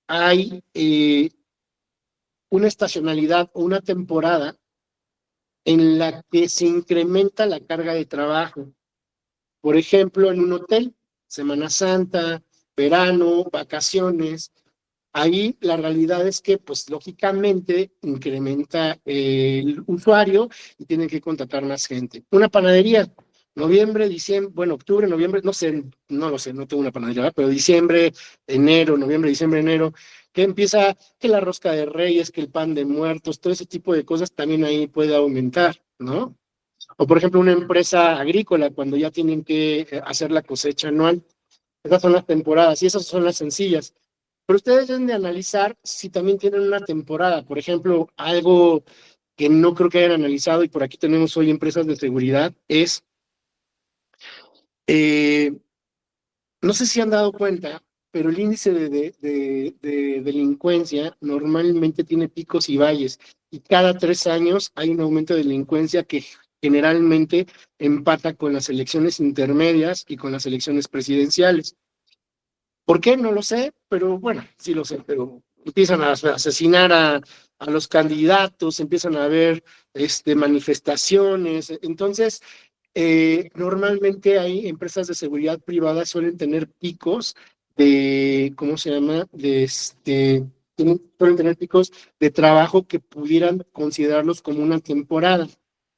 B: hay una estacionalidad o una temporada en la que se incrementa la carga de trabajo. Por ejemplo, en un hotel, Semana Santa, verano, vacaciones. Ahí la realidad es que, pues lógicamente, incrementa el usuario y tienen que contratar más gente. Una panadería, noviembre, diciembre, bueno, octubre, noviembre, no sé, no lo sé, no tengo una panadería, ¿verdad? Pero diciembre, enero, noviembre, diciembre, enero, que empieza que la rosca de reyes, que el pan de muertos, todo ese tipo de cosas también ahí puede aumentar, ¿no? O por ejemplo, una empresa agrícola, cuando ya tienen que hacer la cosecha anual. Esas son las temporadas y esas son las sencillas. Pero ustedes deben de analizar si también tienen una temporada. Por ejemplo, algo que no creo que hayan analizado, y por aquí tenemos hoy empresas de seguridad, es, eh, no sé si han dado cuenta, pero el índice de delincuencia normalmente tiene picos y valles, y cada 3 años hay un aumento de delincuencia que generalmente empata con las elecciones intermedias y con las elecciones presidenciales. ¿Por qué? No lo sé, pero bueno, sí lo sé, pero empiezan a asesinar a los candidatos, empiezan a haber manifestaciones. Entonces, normalmente hay empresas de seguridad privada suelen tener picos de, ¿cómo se llama? Suelen tener picos de trabajo que pudieran considerarlos como una temporada.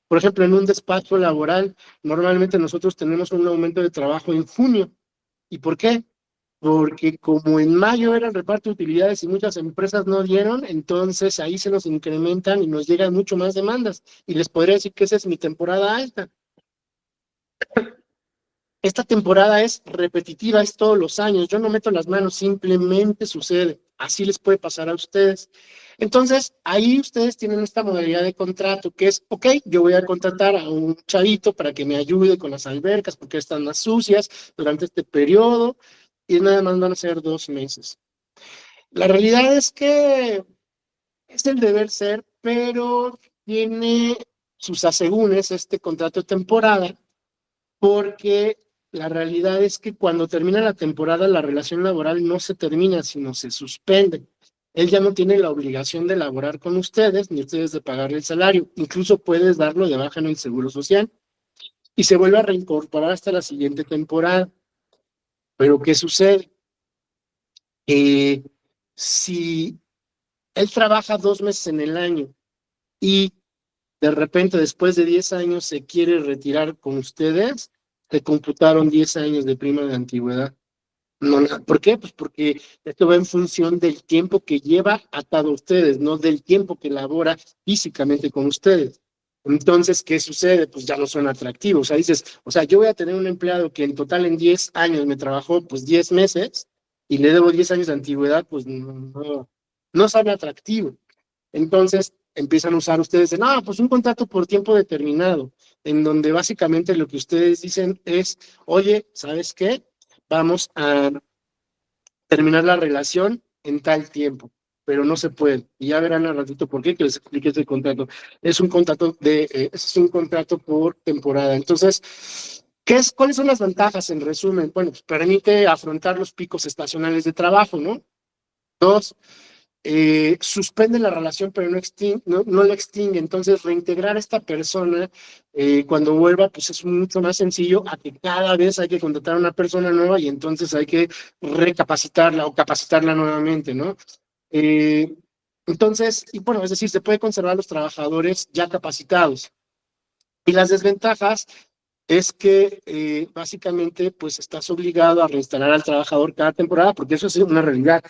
B: Por ejemplo, en un despacho laboral, normalmente nosotros tenemos un aumento de trabajo en junio. ¿Y por qué? Porque como en mayo era el reparto de utilidades y muchas empresas no dieron, entonces ahí se nos incrementan y nos llegan mucho más demandas. Y les podría decir que esa es mi temporada alta. Esta temporada es repetitiva, es todos los años. Yo no meto las manos, simplemente sucede. Así les puede pasar a ustedes. Entonces, ahí ustedes tienen esta modalidad de contrato que es, ok, yo voy a contratar a un chavito para que me ayude con las albercas porque están más sucias durante este periodo y nada más van a ser 2 meses. La realidad es que es el deber ser, pero tiene sus asegúnes este contrato de temporada, porque la realidad es que cuando termina la temporada, la relación laboral no se termina, sino se suspende. Él ya no tiene la obligación de laborar con ustedes, ni ustedes de pagarle el salario. Incluso puedes darlo de baja en el Seguro Social y se vuelve a reincorporar hasta la siguiente temporada. Pero ¿qué sucede? Si él trabaja 2 meses en el año y de repente después de 10 años se quiere retirar con ustedes, te computaron 10 años de prima de antigüedad. No, ¿por qué? Pues porque esto va en función del tiempo que lleva atado a ustedes, no del tiempo que labora físicamente con ustedes. Entonces, ¿qué sucede? Pues ya no son atractivos. O sea, dices, o sea, yo voy a tener un empleado que en total en 10 años me trabajó pues 10 meses y le debo 10 años de antigüedad, pues no son atractivos. Entonces empiezan a usar ustedes de, no, pues un contrato por tiempo determinado, en donde básicamente lo que ustedes dicen es, oye, ¿sabes qué? Vamos a terminar la relación en tal tiempo, pero no se puede. Y ya verán al ratito por qué, que les explique este contrato. Es un contrato es un contrato por temporada. Entonces, ¿cuáles son las ventajas en resumen? Bueno, pues permite afrontar los picos estacionales de trabajo, ¿no? Dos, suspende la relación, pero no la extingue. Entonces, reintegrar a esta persona cuando vuelva, pues es mucho más sencillo a que cada vez hay que contratar a una persona nueva y entonces hay que recapacitarla o capacitarla nuevamente, ¿no? Eh, entonces, y bueno, es decir, se puede conservar a los trabajadores ya capacitados. Y las desventajas es que básicamente pues estás obligado a reinstalar al trabajador cada temporada, porque eso es una realidad.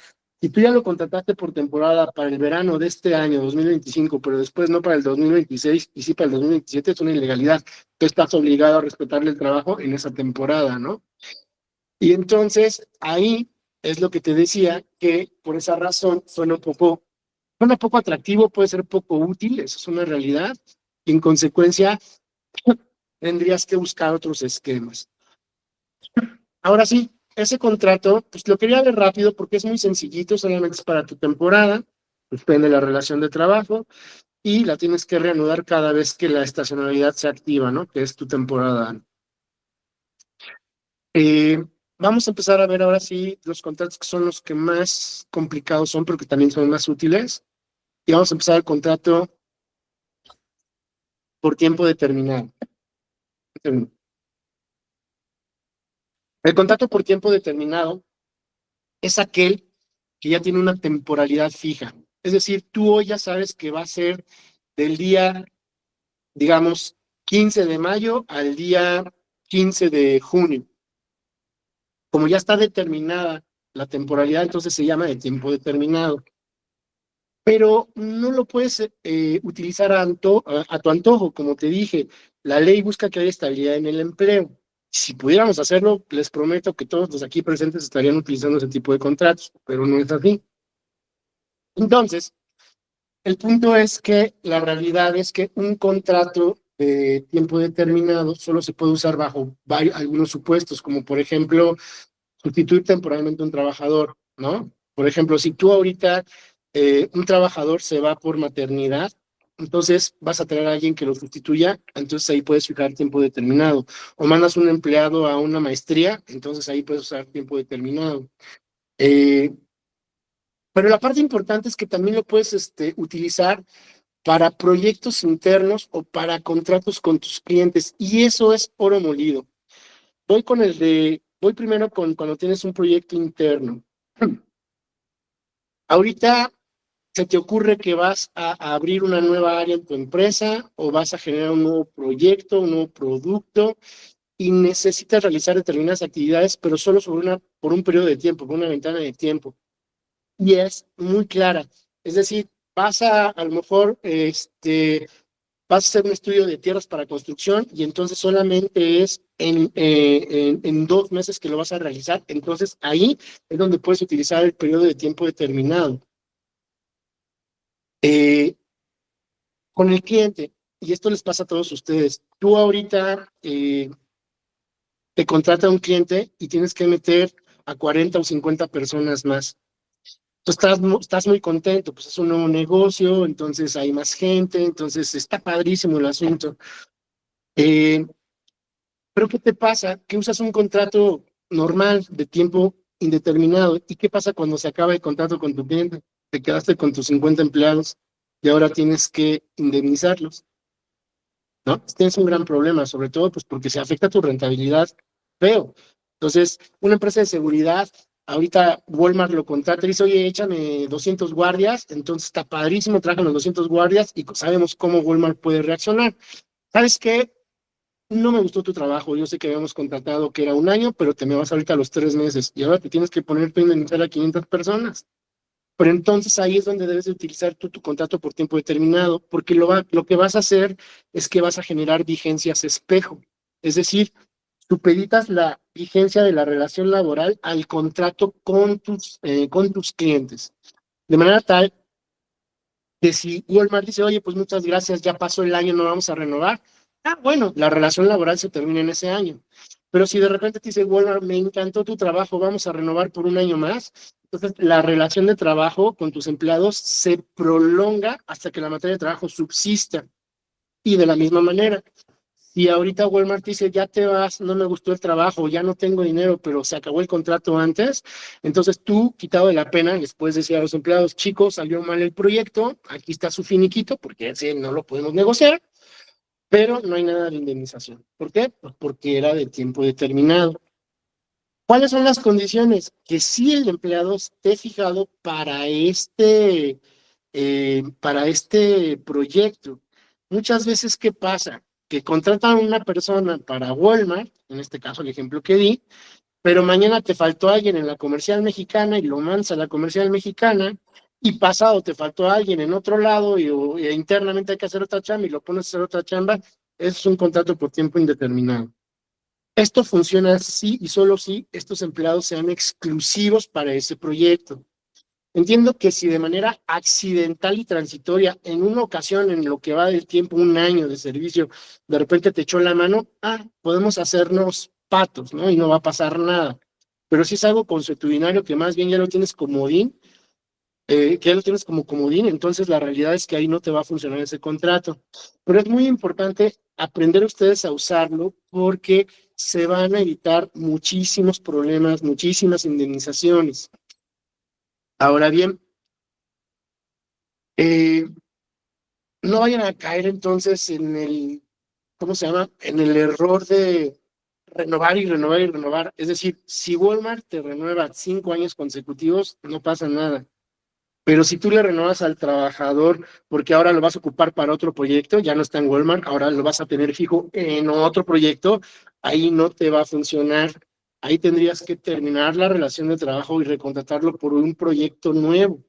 B: Si tú ya lo contrataste por temporada para el verano de este año 2025, pero después no para el 2026 y sí para el 2027, es una ilegalidad. Tú estás obligado a respetarle el trabajo en esa temporada, ¿no? Y entonces ahí es lo que te decía, que por esa razón suena poco atractivo, puede ser poco útil, eso es una realidad. Y en consecuencia, tendrías que buscar otros esquemas. Ahora sí, ese contrato, pues lo quería ver rápido porque es muy sencillito, solamente es para tu temporada, depende de la relación de trabajo, y la tienes que reanudar cada vez que la estacionalidad se activa, ¿no? Que es tu temporada. Eh, Vamos a empezar a ver ahora sí los contratos que son los que más complicados son, porque también son más útiles. Y vamos a empezar el contrato por tiempo determinado. El contrato por tiempo determinado es aquel que ya tiene una temporalidad fija. Es decir, tú hoy ya sabes que va a ser del día, digamos, 15 de mayo al día 15 de junio. Como ya está determinada la temporalidad, entonces se llama de tiempo determinado. Pero no lo puedes utilizar a tu antojo, como te dije. La ley busca que haya estabilidad en el empleo. Si pudiéramos hacerlo, les prometo que todos los aquí presentes estarían utilizando ese tipo de contratos, pero no es así. Entonces, el punto es que la realidad es que un contrato de tiempo determinado solo se puede usar bajo algunos supuestos, como por ejemplo, sustituir temporalmente a un trabajador, ¿no? Por ejemplo, si tú ahorita un trabajador se va por maternidad, entonces vas a tener a alguien que lo sustituya, entonces ahí puedes fijar tiempo determinado. O mandas un empleado a una maestría, entonces ahí puedes usar tiempo determinado. Eh, pero la parte importante es que también lo puedes utilizar para proyectos internos o para contratos con tus clientes, y eso es oro molido. Voy primero con cuando tienes un proyecto interno. Ahorita se te ocurre que vas a abrir una nueva área en tu empresa o vas a generar un nuevo proyecto, un nuevo producto y necesitas realizar determinadas actividades, pero solo por un periodo de tiempo, por una ventana de tiempo. Y es muy clara. Es decir, a lo mejor, vas a hacer un estudio de tierras para construcción y entonces solamente es en 2 meses que lo vas a realizar. Entonces ahí es donde puedes utilizar el periodo de tiempo determinado. Eh, con el cliente, y esto les pasa a todos ustedes, tú ahorita te contrata un cliente y tienes que meter a 40 o 50 personas más. Tú estás muy contento, pues es un nuevo negocio, entonces hay más gente, entonces está padrísimo el asunto. Eh, pero ¿qué te pasa? Que usas un contrato normal de tiempo indeterminado. ¿Y qué pasa cuando se acaba el contrato con tu cliente? Te quedaste con tus 50 empleados y ahora tienes que indemnizarlos, ¿no? Tienes un gran problema, sobre todo pues porque se afecta tu rentabilidad feo. Entonces, una empresa de seguridad, ahorita Walmart lo contrata y dice, oye, échame 200 guardias, entonces está padrísimo, trajan los 200 guardias y sabemos cómo Walmart puede reaccionar. ¿Sabes qué? No me gustó tu trabajo, yo sé que habíamos contratado que era un año, pero te me vas ahorita a los 3 meses y ahora te tienes que poner tú a indemnizar a 500 personas. Pero entonces ahí es donde debes de utilizar tú tu contrato por tiempo determinado, porque lo que vas a hacer es que vas a generar vigencias espejo. Es decir, supeditas la vigencia de la relación laboral al contrato con tus clientes. De manera tal que si Walmart dice, oye, pues muchas gracias, ya pasó el año, no vamos a renovar. Ah, bueno, la relación laboral se termina en ese año. Pero si de repente te dice, Walmart, me encantó tu trabajo, vamos a renovar por un año más, entonces la relación de trabajo con tus empleados se prolonga hasta que la materia de trabajo subsista. Y de la misma manera, si ahorita Walmart dice, ya te vas, no me gustó el trabajo, ya no tengo dinero, pero se acabó el contrato antes, entonces tú, quitado de la pena, les puedes decir a los empleados, chicos, salió mal el proyecto, aquí está su finiquito, porque ese no lo podemos negociar, pero no hay nada de indemnización. ¿Por qué? Pues porque era de tiempo determinado. ¿Cuáles son las condiciones? Que si el empleado esté fijado para este proyecto. Muchas veces, ¿qué pasa? Que contratan a una persona para Walmart, en este caso el ejemplo que di, pero mañana te faltó alguien en la comercial mexicana y lo mandas a la comercial mexicana, y pasado te faltó alguien en otro lado e internamente hay que hacer otra chamba y lo pones a hacer otra chamba. Eso es un contrato por tiempo indeterminado. Esto funciona si y solo si estos empleados sean exclusivos para ese proyecto. Entiendo que si de manera accidental y transitoria, en una ocasión en lo que va del tiempo, un año de servicio, de repente te echó la mano, podemos hacernos patos, ¿no? Y no va a pasar nada. pero si es algo consuetudinario que más bien ya lo tienes comodín, que ya lo tienes como comodín, entonces la realidad es que ahí no te va a funcionar ese contrato. Pero es muy importante aprender ustedes a usarlo porque se van a evitar muchísimos problemas, muchísimas indemnizaciones. Ahora bien, no vayan a caer entonces en el, ¿cómo se llama? En el error de renovar y renovar y renovar. Es decir, si Walmart te renueva 5 años consecutivos, no pasa nada. Pero si tú le renovas al trabajador porque ahora lo vas a ocupar para otro proyecto, ya no está en Walmart, ahora lo vas a tener fijo en otro proyecto, ahí no te va a funcionar. Ahí tendrías que terminar la relación de trabajo y recontratarlo por un proyecto nuevo.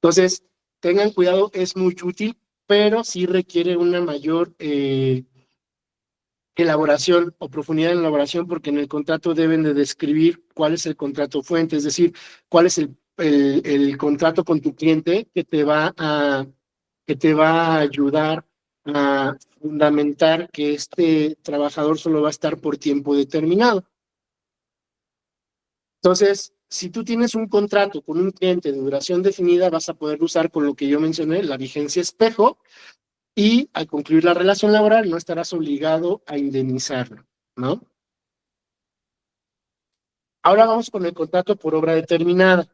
B: Entonces, tengan cuidado, es muy útil, pero sí requiere una mayor elaboración o profundidad en la elaboración, porque en el contrato deben de describir cuál es el contrato fuente, es decir, cuál es el contrato con tu cliente que te va a ayudar a fundamentar que este trabajador solo va a estar por tiempo determinado. Entonces, si tú tienes un contrato con un cliente de duración definida, vas a poder usar con lo que yo mencioné, la vigencia espejo, y al concluir la relación laboral no estarás obligado a indemnizarlo, ¿no? Ahora vamos con el contrato por obra determinada.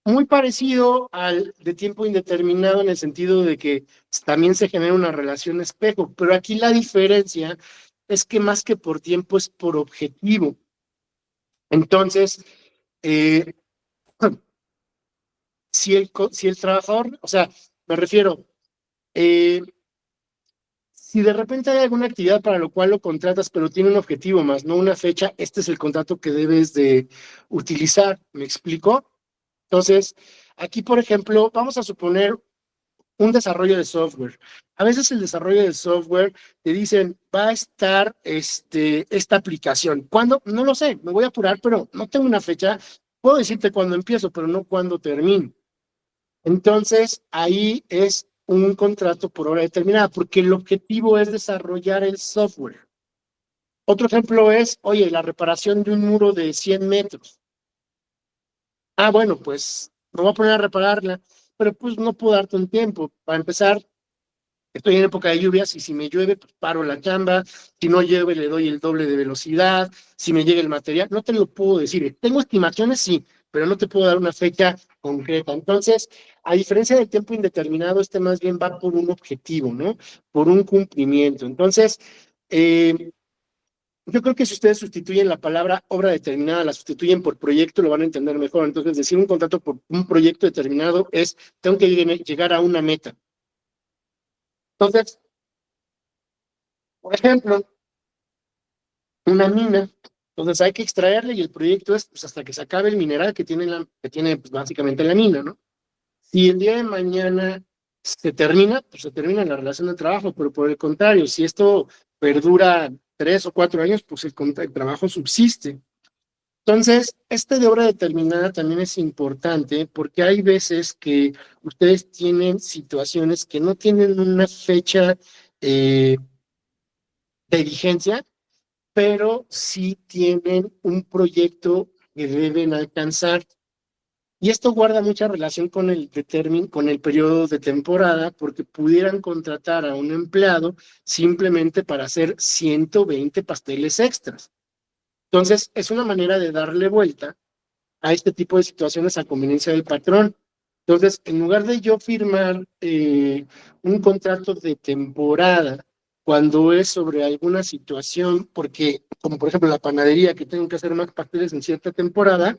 B: Muy parecido al de tiempo indeterminado en el sentido de que también se genera una relación espejo, pero aquí la diferencia es que más que por tiempo es por objetivo. Entonces, eh, si el trabajador, o sea, me refiero, eh, si de repente hay alguna actividad para lo cual lo contratas, pero tiene un objetivo más, no una fecha, este es el contrato que debes de utilizar. ¿Me explico? Entonces, aquí, por ejemplo, vamos a suponer un desarrollo de software. A veces el desarrollo de software te dicen, va a estar esta aplicación. ¿Cuándo? No lo sé, me voy a apurar, pero no tengo una fecha. Puedo decirte cuándo empiezo, pero no cuándo termino. Entonces, ahí es un contrato por hora determinada, porque el objetivo es desarrollar el software. Otro ejemplo es, oye, la reparación de un muro de 100 metros. Ah, bueno, pues me voy a poner a repararla, pero pues no puedo darte un tiempo. Para empezar, estoy en época de lluvias y si me llueve, pues paro la chamba. Si no llueve, le doy el doble de velocidad. Si me llega el material, no te lo puedo decir. Tengo estimaciones, sí, pero no te puedo dar una fecha concreta. Entonces, a diferencia del tiempo indeterminado, este más bien va por un objetivo, ¿no? Por un cumplimiento. Entonces, yo creo que si ustedes sustituyen la palabra obra determinada, la sustituyen por proyecto, lo van a entender mejor. Entonces, decir un contrato por un proyecto determinado es, tengo que llegar a una meta. Entonces, por ejemplo, una mina, entonces hay que extraerle y el proyecto es pues, hasta que se acabe el mineral que tiene pues, básicamente la mina, ¿no? Si el día de mañana se termina, pues se termina la relación de trabajo, pero por el contrario, si esto perdura 3 o 4 años, pues el trabajo subsiste. Entonces, este de obra determinada también es importante porque hay veces que ustedes tienen situaciones que no tienen una fecha de vigencia, pero sí tienen un proyecto que deben alcanzar. Y esto guarda mucha relación con con el periodo de temporada, porque pudieran contratar a un empleado simplemente para hacer 120 pasteles extras. Entonces, es una manera de darle vuelta a este tipo de situaciones a conveniencia del patrón. Entonces, en lugar de yo firmar un contrato de temporada cuando es sobre alguna situación, porque como por ejemplo la panadería, que tengo que hacer más pasteles en cierta temporada,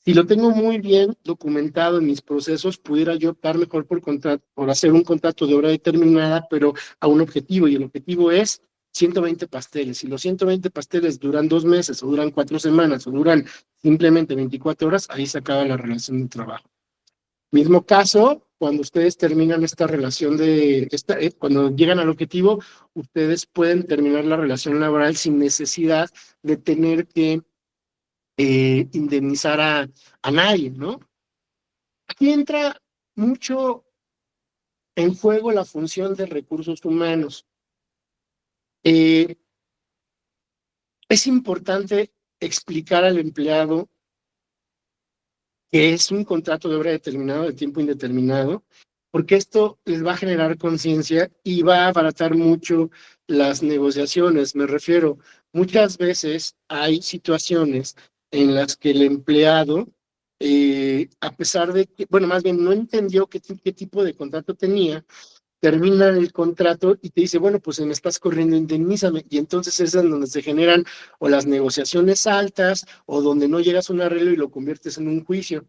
B: si lo tengo muy bien documentado en mis procesos, pudiera yo optar mejor por hacer un contrato de hora determinada, pero a un objetivo, y el objetivo es 120 pasteles. Si los 120 pasteles duran 2 meses, o duran 4 semanas, o duran simplemente 24 horas, ahí se acaba la relación de trabajo. Mismo caso, cuando ustedes terminan esta relación cuando llegan al objetivo, ustedes pueden terminar la relación laboral sin necesidad de tener que indemnizar a nadie, ¿no? Aquí entra mucho en juego la función de recursos humanos. Es importante explicar al empleado que es un contrato de obra determinado, de tiempo indeterminado, porque esto les va a generar conciencia y va a abaratar mucho las negociaciones. Me refiero, muchas veces hay situaciones en las que el empleado, a pesar de que, bueno, más bien no entendió qué tipo de contrato tenía, termina el contrato y te dice, bueno, pues me estás corriendo, indemnízame. Y entonces es en donde se generan o las negociaciones altas o donde no llegas a un arreglo y lo conviertes en un juicio.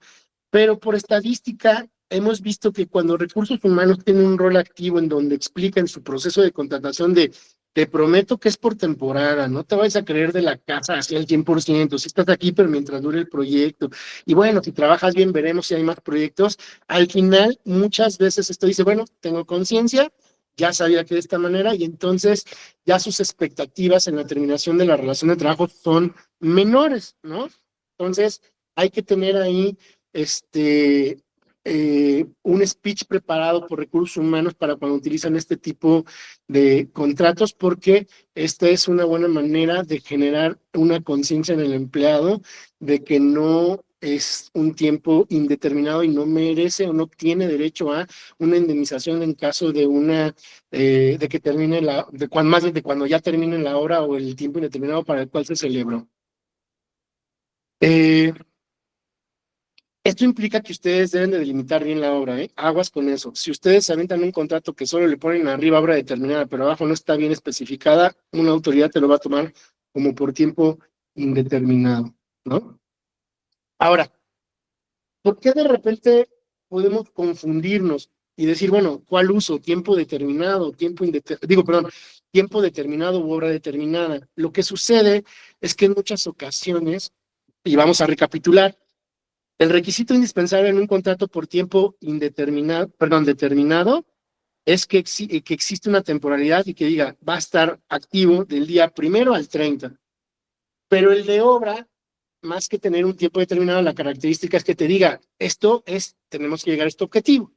B: Pero por estadística, hemos visto que cuando recursos humanos tienen un rol activo en donde explican su proceso de contratación de te prometo que es por temporada, no te vayas a creer de la casa hacia el 100%, si estás aquí, pero mientras dure el proyecto. Y bueno, si trabajas bien, veremos si hay más proyectos. Al final, muchas veces esto dice, bueno, tengo conciencia, ya sabía que de esta manera, y entonces ya sus expectativas en la terminación de la relación de trabajo son menores, ¿no? Entonces, hay que tener ahí un speech preparado por recursos humanos para cuando utilizan este tipo de contratos, porque esta es una buena manera de generar una conciencia en el empleado de que no es un tiempo indeterminado y no merece o no tiene derecho a una indemnización en caso de de que termine más bien de cuando ya termine la hora o el tiempo indeterminado para el cual se celebró. Esto implica que ustedes deben de delimitar bien la obra, ¿eh? Aguas con eso. Si ustedes se aventan un contrato que solo le ponen arriba obra determinada, pero abajo no está bien especificada, una autoridad te lo va a tomar como por tiempo indeterminado, ¿no? Ahora, ¿por qué de repente podemos confundirnos y decir, bueno, ¿cuál uso? ¿Tiempo determinado? ¿Tiempo determinado u obra determinada? Lo que sucede es que en muchas ocasiones, y vamos a recapitular, el requisito indispensable en un contrato por tiempo determinado, es que existe una temporalidad y que diga, va a estar activo del día 1 al 30. Pero el de obra, más que tener un tiempo determinado, la característica es que te diga, tenemos que llegar a este objetivo.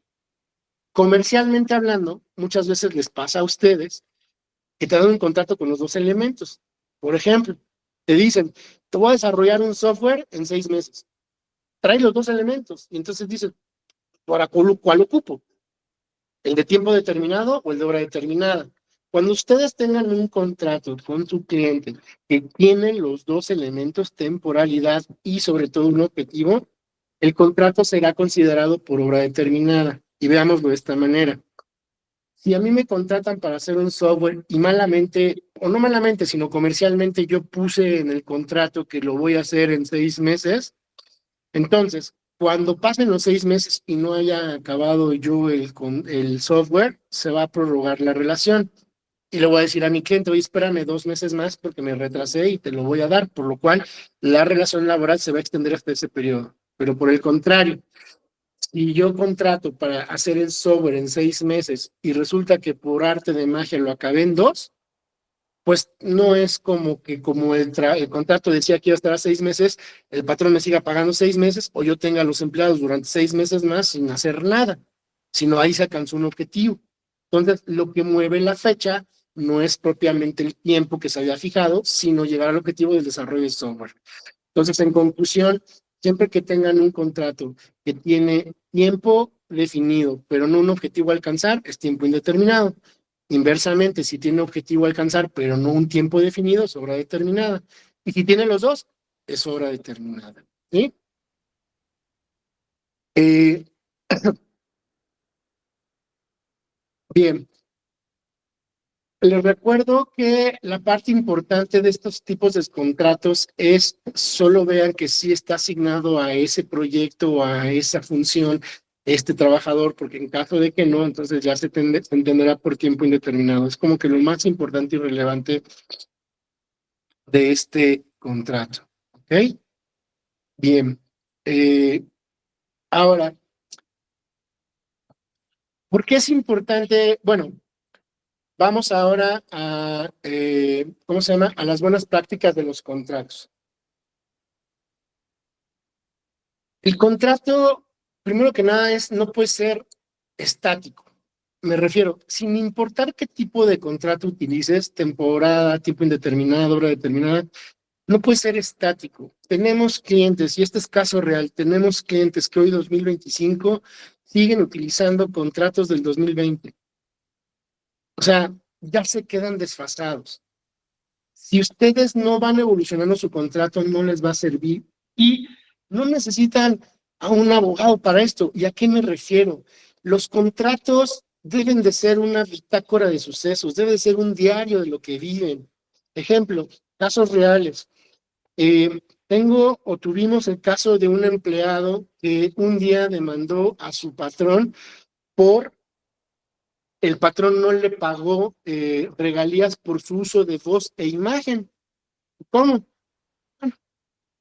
B: Comercialmente hablando, muchas veces les pasa a ustedes que te dan un contrato con los dos elementos. Por ejemplo, te dicen, te voy a desarrollar un software en 6 meses. Trae los dos elementos. Y entonces dices, ¿para cuál ocupo? ¿El de tiempo determinado o el de hora determinada? Cuando ustedes tengan un contrato con su cliente que tiene los dos elementos, temporalidad y sobre todo un objetivo, el contrato será considerado por obra determinada. Y veámoslo de esta manera. Si a mí me contratan para hacer un software y malamente, o no malamente, sino comercialmente, yo puse en el contrato que lo voy a hacer en 6 meses, entonces, cuando pasen los 6 meses y no haya acabado yo el software, se va a prorrogar la relación. Y le voy a decir a mi cliente, oye, espérame 2 meses más porque me retrasé y te lo voy a dar, por lo cual la relación laboral se va a extender hasta ese periodo. Pero por el contrario, si yo contrato para hacer el software en 6 meses y resulta que por arte de magia lo acabé en 2, pues no es como que como el contrato decía que iba a estar a 6 meses, el patrón me siga pagando 6 meses o yo tenga a los empleados durante 6 meses más sin hacer nada, sino ahí se alcanzó un objetivo. Entonces, lo que mueve la fecha no es propiamente el tiempo que se había fijado, sino llegar al objetivo del desarrollo de software. Entonces, en conclusión, siempre que tengan un contrato que tiene tiempo definido, pero no un objetivo a alcanzar, es tiempo indeterminado. Inversamente, si tiene objetivo a alcanzar, pero no un tiempo definido, es obra determinada. Y si tiene los dos, es obra determinada. ¿Sí? Eh, bien, les recuerdo que la parte importante de estos tipos de contratos es solo vean que sí está asignado a ese proyecto o a esa función este trabajador, porque en caso de que no, entonces ya se entenderá por tiempo indeterminado. Es como que lo más importante y relevante de este contrato. ¿Ok? Bien. Ahora, ¿por qué es importante? Bueno, vamos ahora a, ¿cómo se llama? A las buenas prácticas de los contratos. El contrato, primero que nada, no puede ser estático. Me refiero, sin importar qué tipo de contrato utilices, temporada, tiempo indeterminado, hora determinada, no puede ser estático. Tenemos clientes, y este es caso real, tenemos clientes que hoy 2025 siguen utilizando contratos del 2020. O sea, ya se quedan desfasados. Si ustedes no van evolucionando su contrato, no les va a servir y no necesitan a un abogado para esto. ¿Y a qué me refiero? Los contratos deben de ser una bitácora de sucesos, debe de ser un diario de lo que viven. Ejemplo, casos reales. Tengo o tuvimos el caso de un empleado que un día demandó a su patrón por el patrón no le pagó regalías por su uso de voz e imagen. ¿Cómo?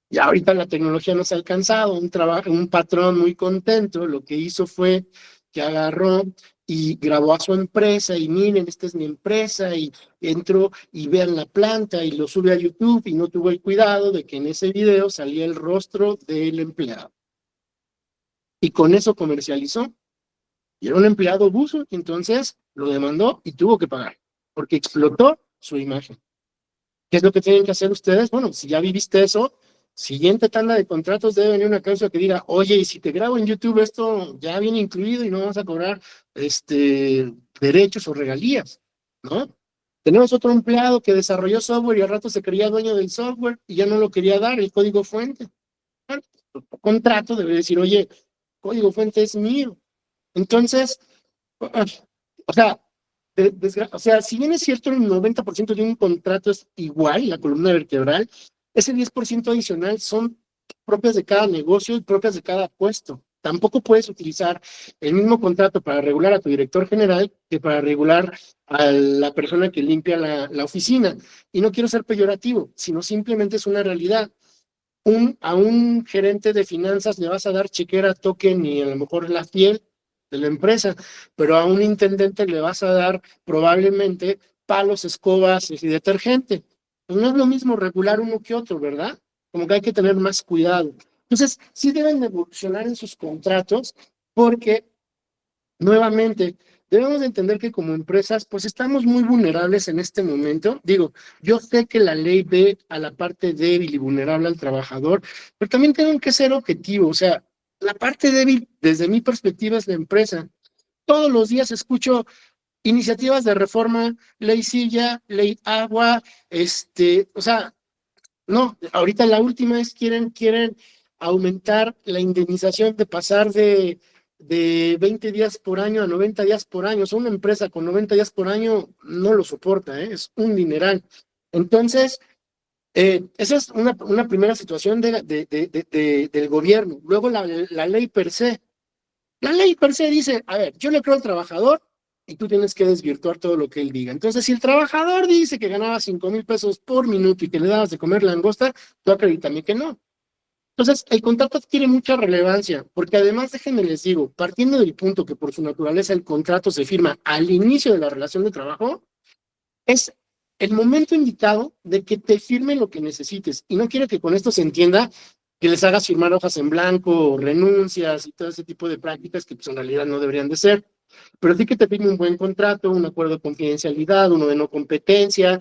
B: Ya ahorita la tecnología nos ha alcanzado, un patrón muy contento, lo que hizo fue que agarró y grabó a su empresa y miren, esta es mi empresa y entró y vean la planta y lo sube a YouTube y no tuvo el cuidado de que en ese video salía el rostro del empleado. Y con eso comercializó. Y era un empleado buzo, entonces lo demandó y tuvo que pagar, porque explotó su imagen. ¿Qué es lo que tienen que hacer ustedes? Bueno, si ya viviste eso, siguiente tanda de contratos debe venir una cláusula que diga, oye, y si te grabo en YouTube, esto ya viene incluido y no vamos a cobrar derechos o regalías, ¿no? Tenemos otro empleado que desarrolló software y al rato se creía dueño del software y ya no lo quería dar, el código fuente. Bueno, el contrato debe decir, oye, código fuente es mío. Entonces, o sea, o sea, si bien es cierto el 90% de un contrato es igual, la columna vertebral, ese 10% adicional son propias de cada negocio y propias de cada puesto. Tampoco puedes utilizar el mismo contrato para regular a tu director general que para regular a la persona que limpia la oficina. Y no quiero ser peyorativo, sino simplemente es una realidad. A un gerente de finanzas le vas a dar chequera, token y a lo mejor la fiel de la empresa, pero a un intendente le vas a dar probablemente palos, escobas y detergente. Pues no es lo mismo regular uno que otro, ¿verdad? Como que hay que tener más cuidado. Entonces, sí deben de evolucionar en sus contratos porque, nuevamente, debemos de entender que como empresas, pues estamos muy vulnerables en este momento. Digo, yo sé que la ley ve a la parte débil y vulnerable al trabajador, pero también tienen que ser objetivos. O sea, la parte débil, desde mi perspectiva, es la empresa. Todos los días escucho iniciativas de reforma, ley silla, ley agua, o sea, no, ahorita la última es quieren aumentar la indemnización de pasar de 20 días por año a 90 días por año. O sea, una empresa con 90 días por año no lo soporta, es un dineral. Entonces, esa es una primera situación del gobierno. Luego la ley per se. La ley per se dice, a ver, yo le creo al trabajador y tú tienes que desvirtuar todo lo que él diga. Entonces, si el trabajador dice que ganaba 5,000 pesos por minuto y que le dabas de comer langosta, tú acredítame que no. Entonces, el contrato tiene mucha relevancia, porque además, déjenme les digo, partiendo del punto que por su naturaleza el contrato se firma al inicio de la relación de trabajo, es el momento indicado de que te firmen lo que necesites. Y no quiero que con esto se entienda que les hagas firmar hojas en blanco, renuncias y todo ese tipo de prácticas que pues, en realidad no deberían de ser. Pero sí que te firme un buen contrato, un acuerdo de confidencialidad, uno de no competencia,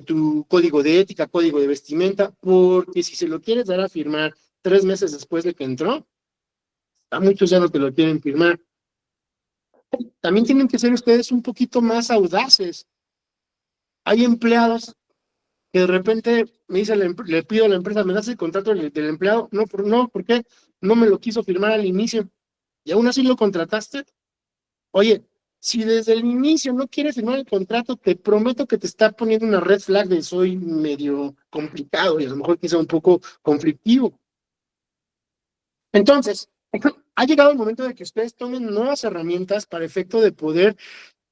B: tu código de ética, código de vestimenta, porque si se lo quieres dar a firmar 3 meses después de que entró, a muchos ya no te lo quieren firmar. También tienen que ser ustedes un poquito más audaces. Hay empleados que de repente me dice, le pido a la empresa, ¿me das el contrato del empleado? No, ¿por qué? No me lo quiso firmar al inicio. Y aún así lo contrataste. Oye, si desde el inicio no quieres firmar el contrato, te prometo que te está poniendo una red flag de soy medio complicado y a lo mejor quizá un poco conflictivo. Entonces, ha llegado el momento de que ustedes tomen nuevas herramientas para efecto de poder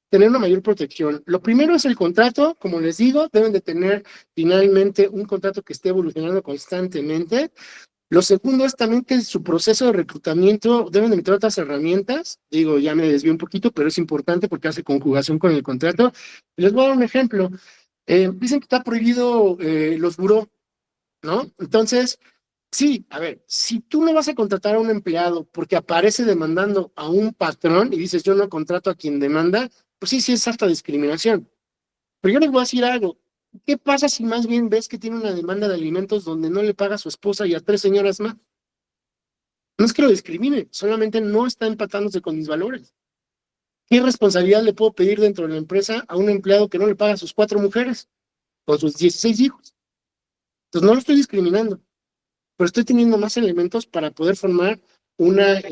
B: tener una mayor protección. Lo primero es el contrato, como les digo, deben de tener finalmente un contrato que esté evolucionando constantemente. Lo segundo es también que su proceso de reclutamiento deben de meter otras herramientas. Digo, ya me desvío un poquito, pero es importante porque hace conjugación con el contrato. Les voy a dar un ejemplo. Dicen que está prohibido los buró, ¿no? Entonces, sí, a ver, si tú no vas a contratar a un empleado porque aparece demandando a un patrón y dices yo no contrato a quien demanda, pues sí, sí es harta discriminación. Pero yo les voy a decir algo. ¿Qué pasa si más bien ves que tiene una demanda de alimentos donde no le paga a su esposa y a 3 señoras más? No es que lo discrimine, solamente no está empatándose con mis valores. ¿Qué responsabilidad le puedo pedir dentro de la empresa a un empleado que no le paga a sus 4 mujeres con sus 16 hijos? Entonces no lo estoy discriminando, pero estoy teniendo más elementos para poder formar poder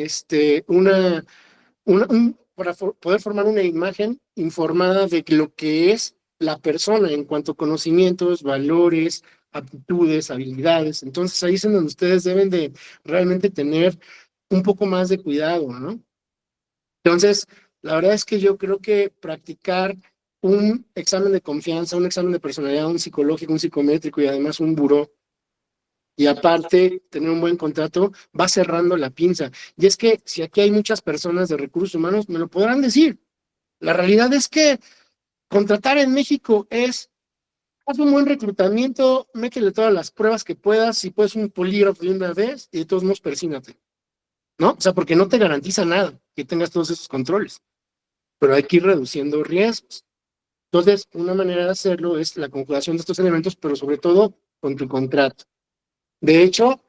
B: formar una imagen informada de lo que es la persona en cuanto a conocimientos, valores, aptitudes, habilidades. Entonces ahí es en donde ustedes deben de realmente tener un poco más de cuidado, ¿no? Entonces, la verdad es que yo creo que practicar un examen de confianza, un examen de personalidad, un psicológico, un psicométrico y además un buró, y aparte tener un buen contrato, va cerrando la pinza. Y es que si aquí hay muchas personas de recursos humanos, me lo podrán decir. La realidad es que contratar en México es, haz un buen reclutamiento, métele todas las pruebas que puedas, si puedes un polígrafo de una vez, y de todos modos persínate, ¿no? O sea, porque no te garantiza nada que tengas todos esos controles, pero hay que ir reduciendo riesgos. Entonces, una manera de hacerlo es la conjugación de estos elementos, pero sobre todo con tu contrato. De hecho,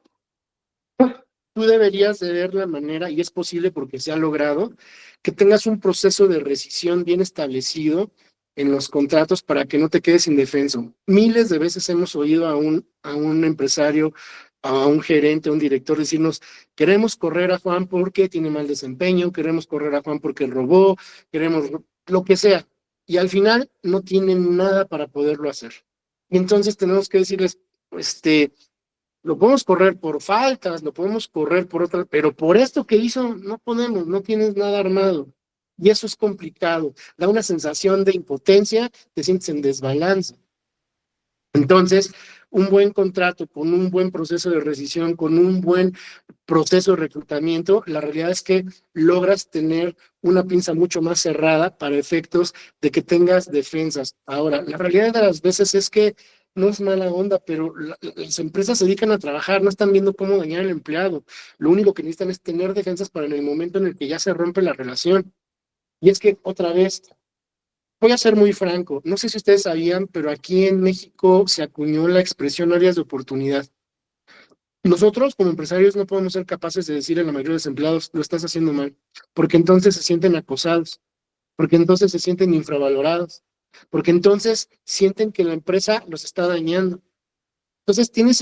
B: tú deberías de ver la manera, y es posible porque se ha logrado, que tengas un proceso de rescisión bien establecido en los contratos para que no te quedes indefenso. Miles de veces hemos oído a un empresario, a un gerente, a un director decirnos, queremos correr a Juan porque tiene mal desempeño, queremos correr a Juan porque robó, queremos lo que sea. Y al final no tienen nada para poderlo hacer. Y entonces tenemos que decirles, lo podemos correr por faltas, lo podemos correr por otras, pero por esto que hizo no podemos, no tienes nada armado. Y eso es complicado, da una sensación de impotencia, te sientes en desbalance. Entonces, un buen contrato con un buen proceso de rescisión, con un buen proceso de reclutamiento, la realidad es que logras tener una pinza mucho más cerrada para efectos de que tengas defensas. Ahora, la realidad de las veces es que no es mala onda, pero las empresas se dedican a trabajar, no están viendo cómo dañar al empleado. Lo único que necesitan es tener defensas para en el momento en el que ya se rompe la relación. Y es que otra vez, voy a ser muy franco, no sé si ustedes sabían, pero aquí en México se acuñó la expresión áreas de oportunidad. Nosotros como empresarios no podemos ser capaces de decirle a la mayoría de los empleados, lo estás haciendo mal, porque entonces se sienten acosados, porque entonces se sienten infravalorados, porque entonces sienten que la empresa los está dañando. Entonces tienes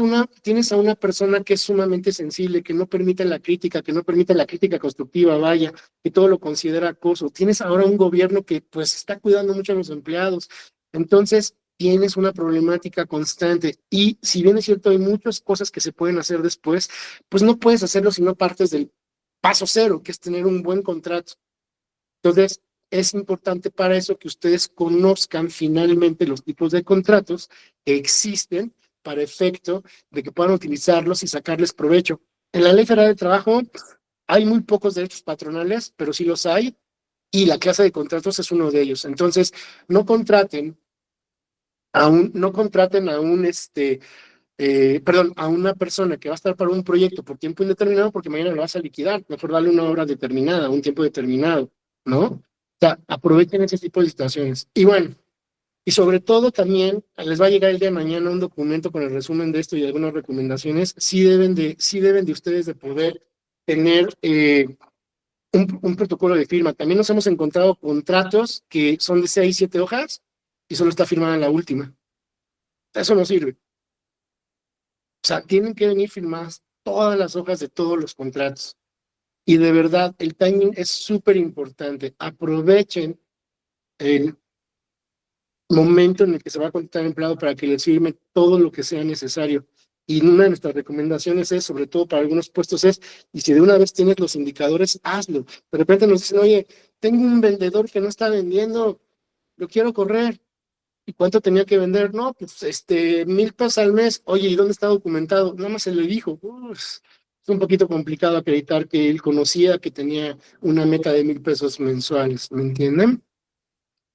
B: a una persona que es sumamente sensible, que no permite la crítica, que no permite la crítica constructiva, vaya, que todo lo considera acoso. Tienes ahora un gobierno que pues está cuidando mucho a los empleados. Entonces tienes una problemática constante y si bien es cierto hay muchas cosas que se pueden hacer después, pues no puedes hacerlo si no partes del paso cero, que es tener un buen contrato. Entonces es importante para eso que ustedes conozcan finalmente los tipos de contratos que existen para efecto de que puedan utilizarlos y sacarles provecho. En la Ley Federal de Trabajo hay muy pocos derechos patronales, pero sí los hay, y la clase de contratos es uno de ellos. Entonces, no contraten a una persona que va a estar para un proyecto por tiempo indeterminado porque mañana lo vas a liquidar. Mejor darle una hora determinada, un tiempo determinado, ¿no? O sea, aprovechen ese tipo de situaciones. Y bueno, y sobre todo también les va a llegar el día de mañana un documento con el resumen de esto y algunas recomendaciones. Sí deben de ustedes de poder tener un protocolo de firma. También nos hemos encontrado contratos que son de 6, 7 hojas y solo está firmada la última. Eso no sirve. O sea, tienen que venir firmadas todas las hojas de todos los contratos. Y de verdad, el timing es súper importante. Aprovechen el momento en el que se va a contratar el empleado para que les firme todo lo que sea necesario. Y una de nuestras recomendaciones es, sobre todo para algunos puestos, y si de una vez tienes los indicadores, hazlo. De repente nos dicen, oye, tengo un vendedor que no está vendiendo, lo quiero correr. ¿Y cuánto tenía que vender? No, pues 1,000 pesos al mes. Oye, ¿y dónde está documentado? Nada más se le dijo. Es un poquito complicado acreditar que él conocía que tenía una meta de 1,000 pesos mensuales, ¿me entienden?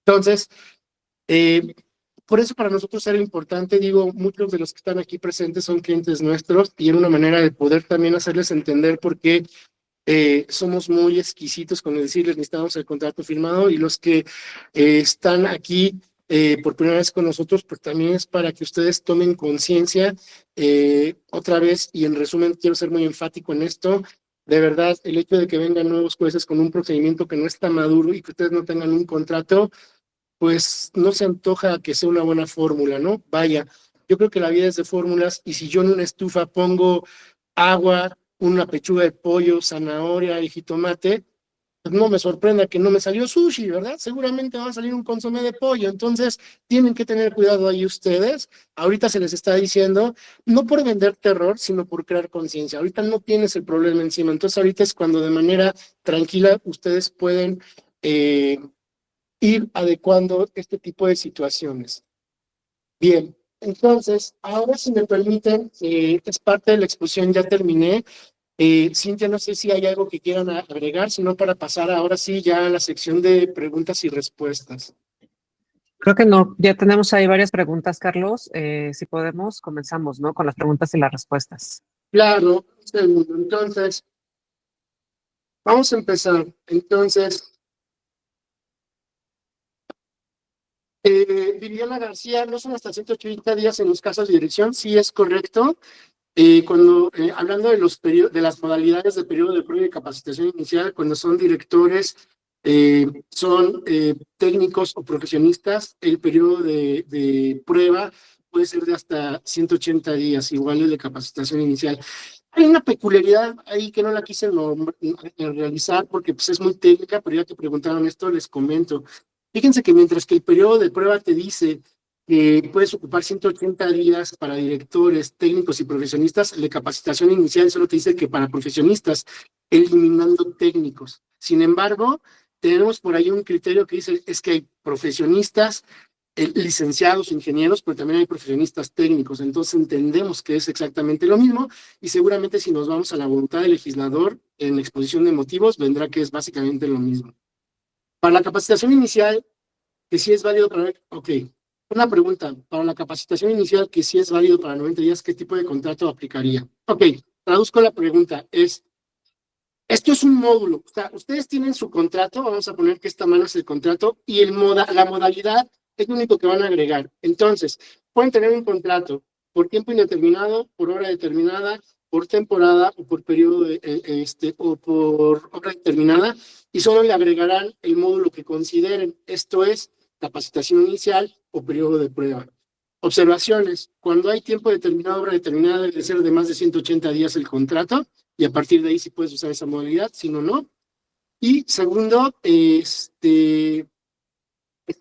B: Entonces, por eso para nosotros era importante, digo, muchos de los que están aquí presentes son clientes nuestros y era una manera de poder también hacerles entender por qué somos muy exquisitos con decirles necesitamos el contrato firmado y los que están aquí por primera vez con nosotros, pues también es para que ustedes tomen conciencia otra vez, y en resumen quiero ser muy enfático en esto. De verdad, el hecho de que vengan nuevos jueces con un procedimiento que no está maduro y que ustedes no tengan un contrato, pues no se antoja que sea una buena fórmula, ¿no? Vaya, yo creo que la vida es de fórmulas, y si yo en una estufa pongo agua, una pechuga de pollo, zanahoria y jitomate, pues no me sorprenda que no me salió sushi, ¿verdad? Seguramente va a salir un consomé de pollo. Entonces, tienen que tener cuidado ahí ustedes. Ahorita se les está diciendo, no por vender terror, sino por crear conciencia. Ahorita no tienes el problema encima. Entonces, ahorita es cuando de manera tranquila ustedes pueden ir adecuando este tipo de situaciones. Bien, entonces, ahora si me permiten, es parte de la exposición, ya terminé. Cintia, no sé si hay algo que quieran agregar, sino para pasar ahora sí ya a la sección de preguntas y respuestas.
A: Creo que no, ya tenemos ahí varias preguntas, Carlos. Si podemos, comenzamos, ¿no? Con las preguntas y las respuestas.
B: Claro, un segundo. Entonces, vamos a empezar. Entonces, Viviana García, ¿no son hasta 180 días en los casos de dirección? Sí, es correcto. Hablando de de las modalidades de periodo de prueba y capacitación inicial, cuando son directores, son técnicos o profesionistas, el periodo de prueba puede ser de hasta 180 días, igual el de capacitación inicial. Hay una peculiaridad ahí que no la quise realizar porque pues, es muy técnica, pero ya que preguntaron esto, les comento. Fíjense que mientras que el periodo de prueba te dice que puedes ocupar 180 días para directores, técnicos y profesionistas, la capacitación inicial solo te dice que para profesionistas, eliminando técnicos. Sin embargo, tenemos por ahí un criterio que dice es que hay profesionistas, licenciados, ingenieros, pero también hay profesionistas técnicos. Entonces entendemos que es exactamente lo mismo, y seguramente si nos vamos a la voluntad del legislador en la exposición de motivos, vendrá que es básicamente lo mismo. Para la capacitación inicial, que sí es válido para... Ok, una pregunta. Para la capacitación inicial, que sí es válido para 90 días, ¿qué tipo de contrato aplicaría? Ok, traduzco la pregunta. Esto es un módulo. O sea, ustedes tienen su contrato, vamos a poner que esta mano es el contrato, y la modalidad es lo único que van a agregar. Entonces, pueden tener un contrato por tiempo indeterminado, por hora determinada, por temporada o por periodo o por hora determinada, y solo le agregarán el módulo que consideren. Esto es capacitación inicial o periodo de prueba. Observaciones. Cuando hay tiempo determinado, hora determinada, debe ser de más de 180 días el contrato, y a partir de ahí sí puedes usar esa modalidad, si no, no. Y segundo, esta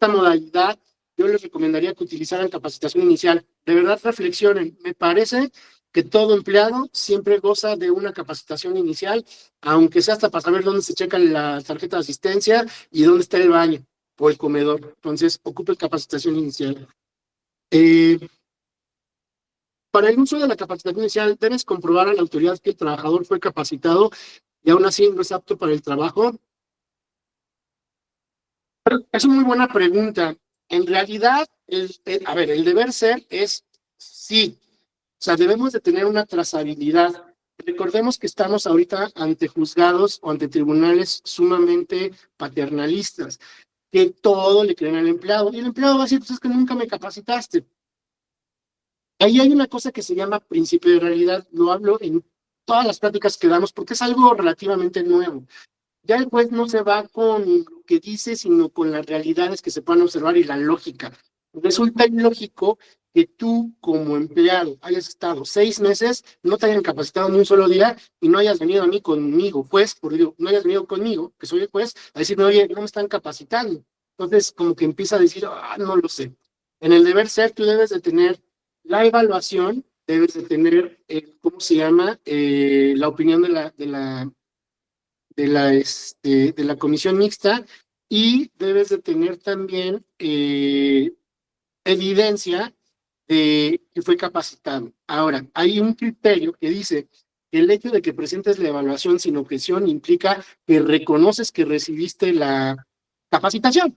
B: modalidad yo les recomendaría que utilizaran capacitación inicial. De verdad, reflexionen. Me parece que todo empleado siempre goza de una capacitación inicial, aunque sea hasta para saber dónde se checa la tarjeta de asistencia y dónde está el baño o el comedor. Entonces, ocupen capacitación inicial. Para el uso de la capacitación inicial, debes comprobar a la autoridad que el trabajador fue capacitado y aún así no es apto para el trabajo. Es una muy buena pregunta. En realidad, el deber ser es sí. O sea, debemos de tener una trazabilidad. Recordemos que estamos ahorita ante juzgados o ante tribunales sumamente paternalistas, que todo le creen al empleado. Y el empleado va a decir, pues es que nunca me capacitaste. Ahí hay una cosa que se llama principio de realidad. Lo hablo en todas las pláticas que damos porque es algo relativamente nuevo. Ya el juez no se va con lo que dice, sino con las realidades que se puedan observar y la lógica. Resulta ilógico que tú, como empleado, hayas estado 6 meses, no te hayan capacitado ni un solo día y no hayas venido a mí conmigo, juez, por digo, no hayas venido conmigo, que soy el juez, a decirme, oye, no me están capacitando. Entonces, como que empieza a decir, no lo sé. En el deber ser, tú debes de tener la evaluación, debes de tener, ¿cómo se llama? La opinión de la comisión mixta, y debes de tener también evidencia de que fue capacitado. Ahora, hay un criterio que dice que el hecho de que presentes la evaluación sin objeción implica que reconoces que recibiste la capacitación,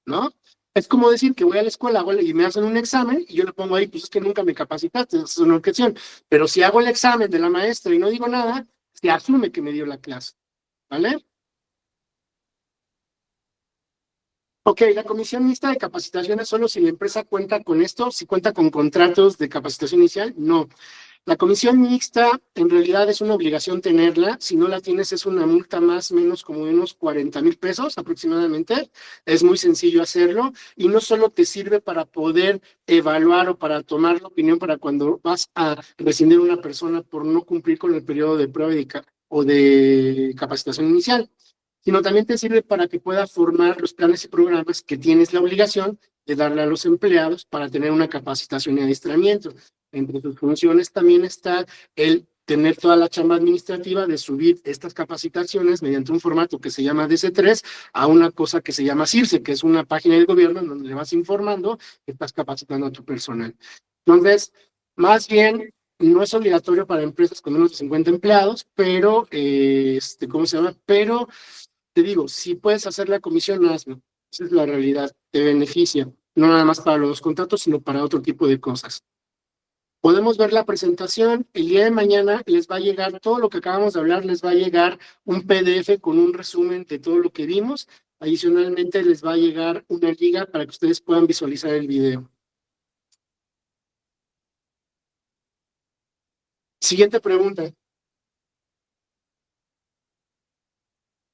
B: ¿no? Es como decir que voy a la escuela y me hacen un examen y yo le pongo ahí, pues es que nunca me capacitaste, es una objeción. Pero si hago el examen de la maestra y no digo nada, se asume que me dio la clase, ¿vale? Ok, la comisión mixta de capacitaciones solo si la empresa cuenta con esto, si cuenta con contratos de capacitación inicial, no. La comisión mixta en realidad es una obligación tenerla, si no la tienes es una multa más o menos como de unos 40,000 pesos aproximadamente, es muy sencillo hacerlo y no solo te sirve para poder evaluar o para tomar la opinión para cuando vas a rescindir a una persona por no cumplir con el periodo de prueba o de capacitación inicial, sino también te sirve para que pueda formar los planes y programas que tienes la obligación de darle a los empleados para tener una capacitación y adiestramiento. Entre sus funciones también está el tener toda la chamba administrativa de subir estas capacitaciones mediante un formato que se llama DC3 a una cosa que se llama CIRSE, que es una página del gobierno en donde le vas informando que estás capacitando a tu personal. Entonces, más bien, no es obligatorio para empresas con menos de 50 empleados, pero, ¿cómo se llama? Pero te digo, si puedes hacer la comisión, hazlo. Esa es la realidad, te beneficia, no nada más para los contratos, sino para otro tipo de cosas. Podemos ver la presentación, el día de mañana les va a llegar todo lo que acabamos de hablar, les va a llegar un PDF con un resumen de todo lo que vimos. Adicionalmente les va a llegar una liga para que ustedes puedan visualizar el video. Siguiente pregunta.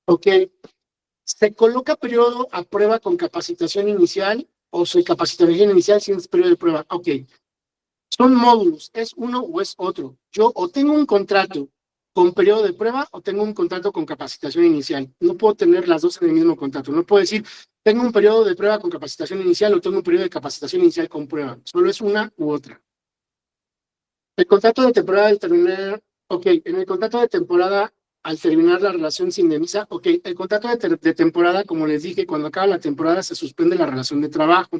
B: Ok. ¿Se coloca periodo a prueba con capacitación inicial o su capacitación inicial sin periodo de prueba? Ok. Son módulos, es uno o es otro. Yo o tengo un contrato con periodo de prueba o tengo un contrato con capacitación inicial. No puedo tener las dos en el mismo contrato. No puedo decir, tengo un periodo de prueba con capacitación inicial o tengo un periodo de capacitación inicial con prueba. Solo es una u otra. El contrato de temporada al terminar, ok, en el contrato de temporada al terminar la relación se indemniza, ok, el contrato de temporada, como les dije, cuando acaba la temporada se suspende la relación de trabajo.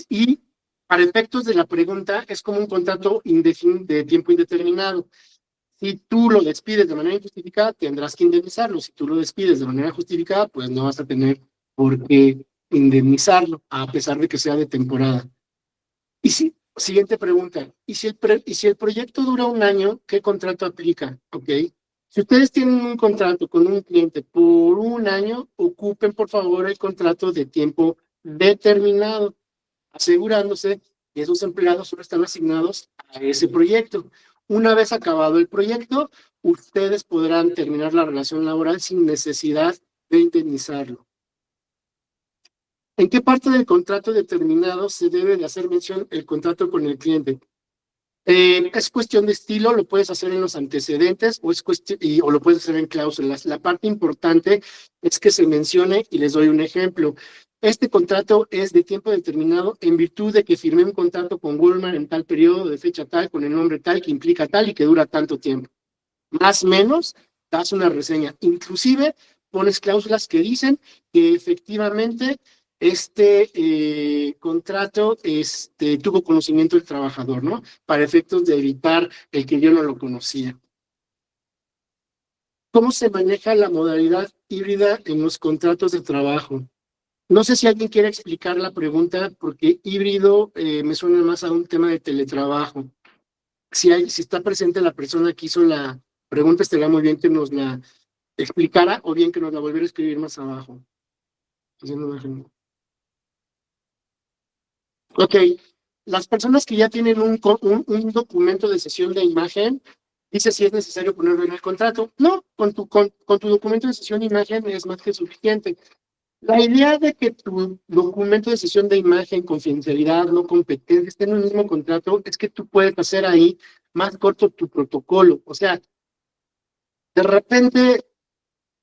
B: Y para efectos de la pregunta, es como un contrato de tiempo indeterminado. Si tú lo despides de manera injustificada, tendrás que indemnizarlo. Si tú lo despides de manera justificada, pues no vas a tener por qué indemnizarlo, a pesar de que sea de temporada. Y si, siguiente pregunta, ¿y si el proyecto dura un año, qué contrato aplica? ¿Ok? Si ustedes tienen un contrato con un cliente por un año, ocupen por favor el contrato de tiempo determinado, asegurándose que esos empleados solo están asignados a ese proyecto. Una vez acabado el proyecto, ustedes podrán terminar la relación laboral sin necesidad de indemnizarlo. ¿En qué parte del contrato determinado se debe de hacer mención el contrato con el cliente? Es cuestión de estilo, lo puedes hacer en los antecedentes o lo puedes hacer en cláusulas. La parte importante es que se mencione, y les doy un ejemplo. Este contrato es de tiempo determinado en virtud de que firmé un contrato con Walmart en tal periodo, de fecha tal, con el nombre tal, que implica tal y que dura tanto tiempo. Más o menos, das una reseña. Inclusive, pones cláusulas que dicen que efectivamente contrato tuvo conocimiento del trabajador, ¿no? Para efectos de evitar el que yo no lo conocía. ¿Cómo se maneja la modalidad híbrida en los contratos de trabajo? No sé si alguien quiere explicar la pregunta, porque híbrido me suena más a un tema de teletrabajo. Si está presente la persona que hizo la pregunta, estaría muy bien que nos la explicara o bien que nos la volviera a escribir más abajo. Ok, las personas que ya tienen un documento de sesión de imagen, dice si es necesario ponerlo en el contrato. No, con tu documento de sesión de imagen es más que suficiente. La idea de que tu documento de sesión de imagen, confidencialidad, no competencia, esté en el mismo contrato, es que tú puedes hacer ahí más corto tu protocolo. O sea, de repente,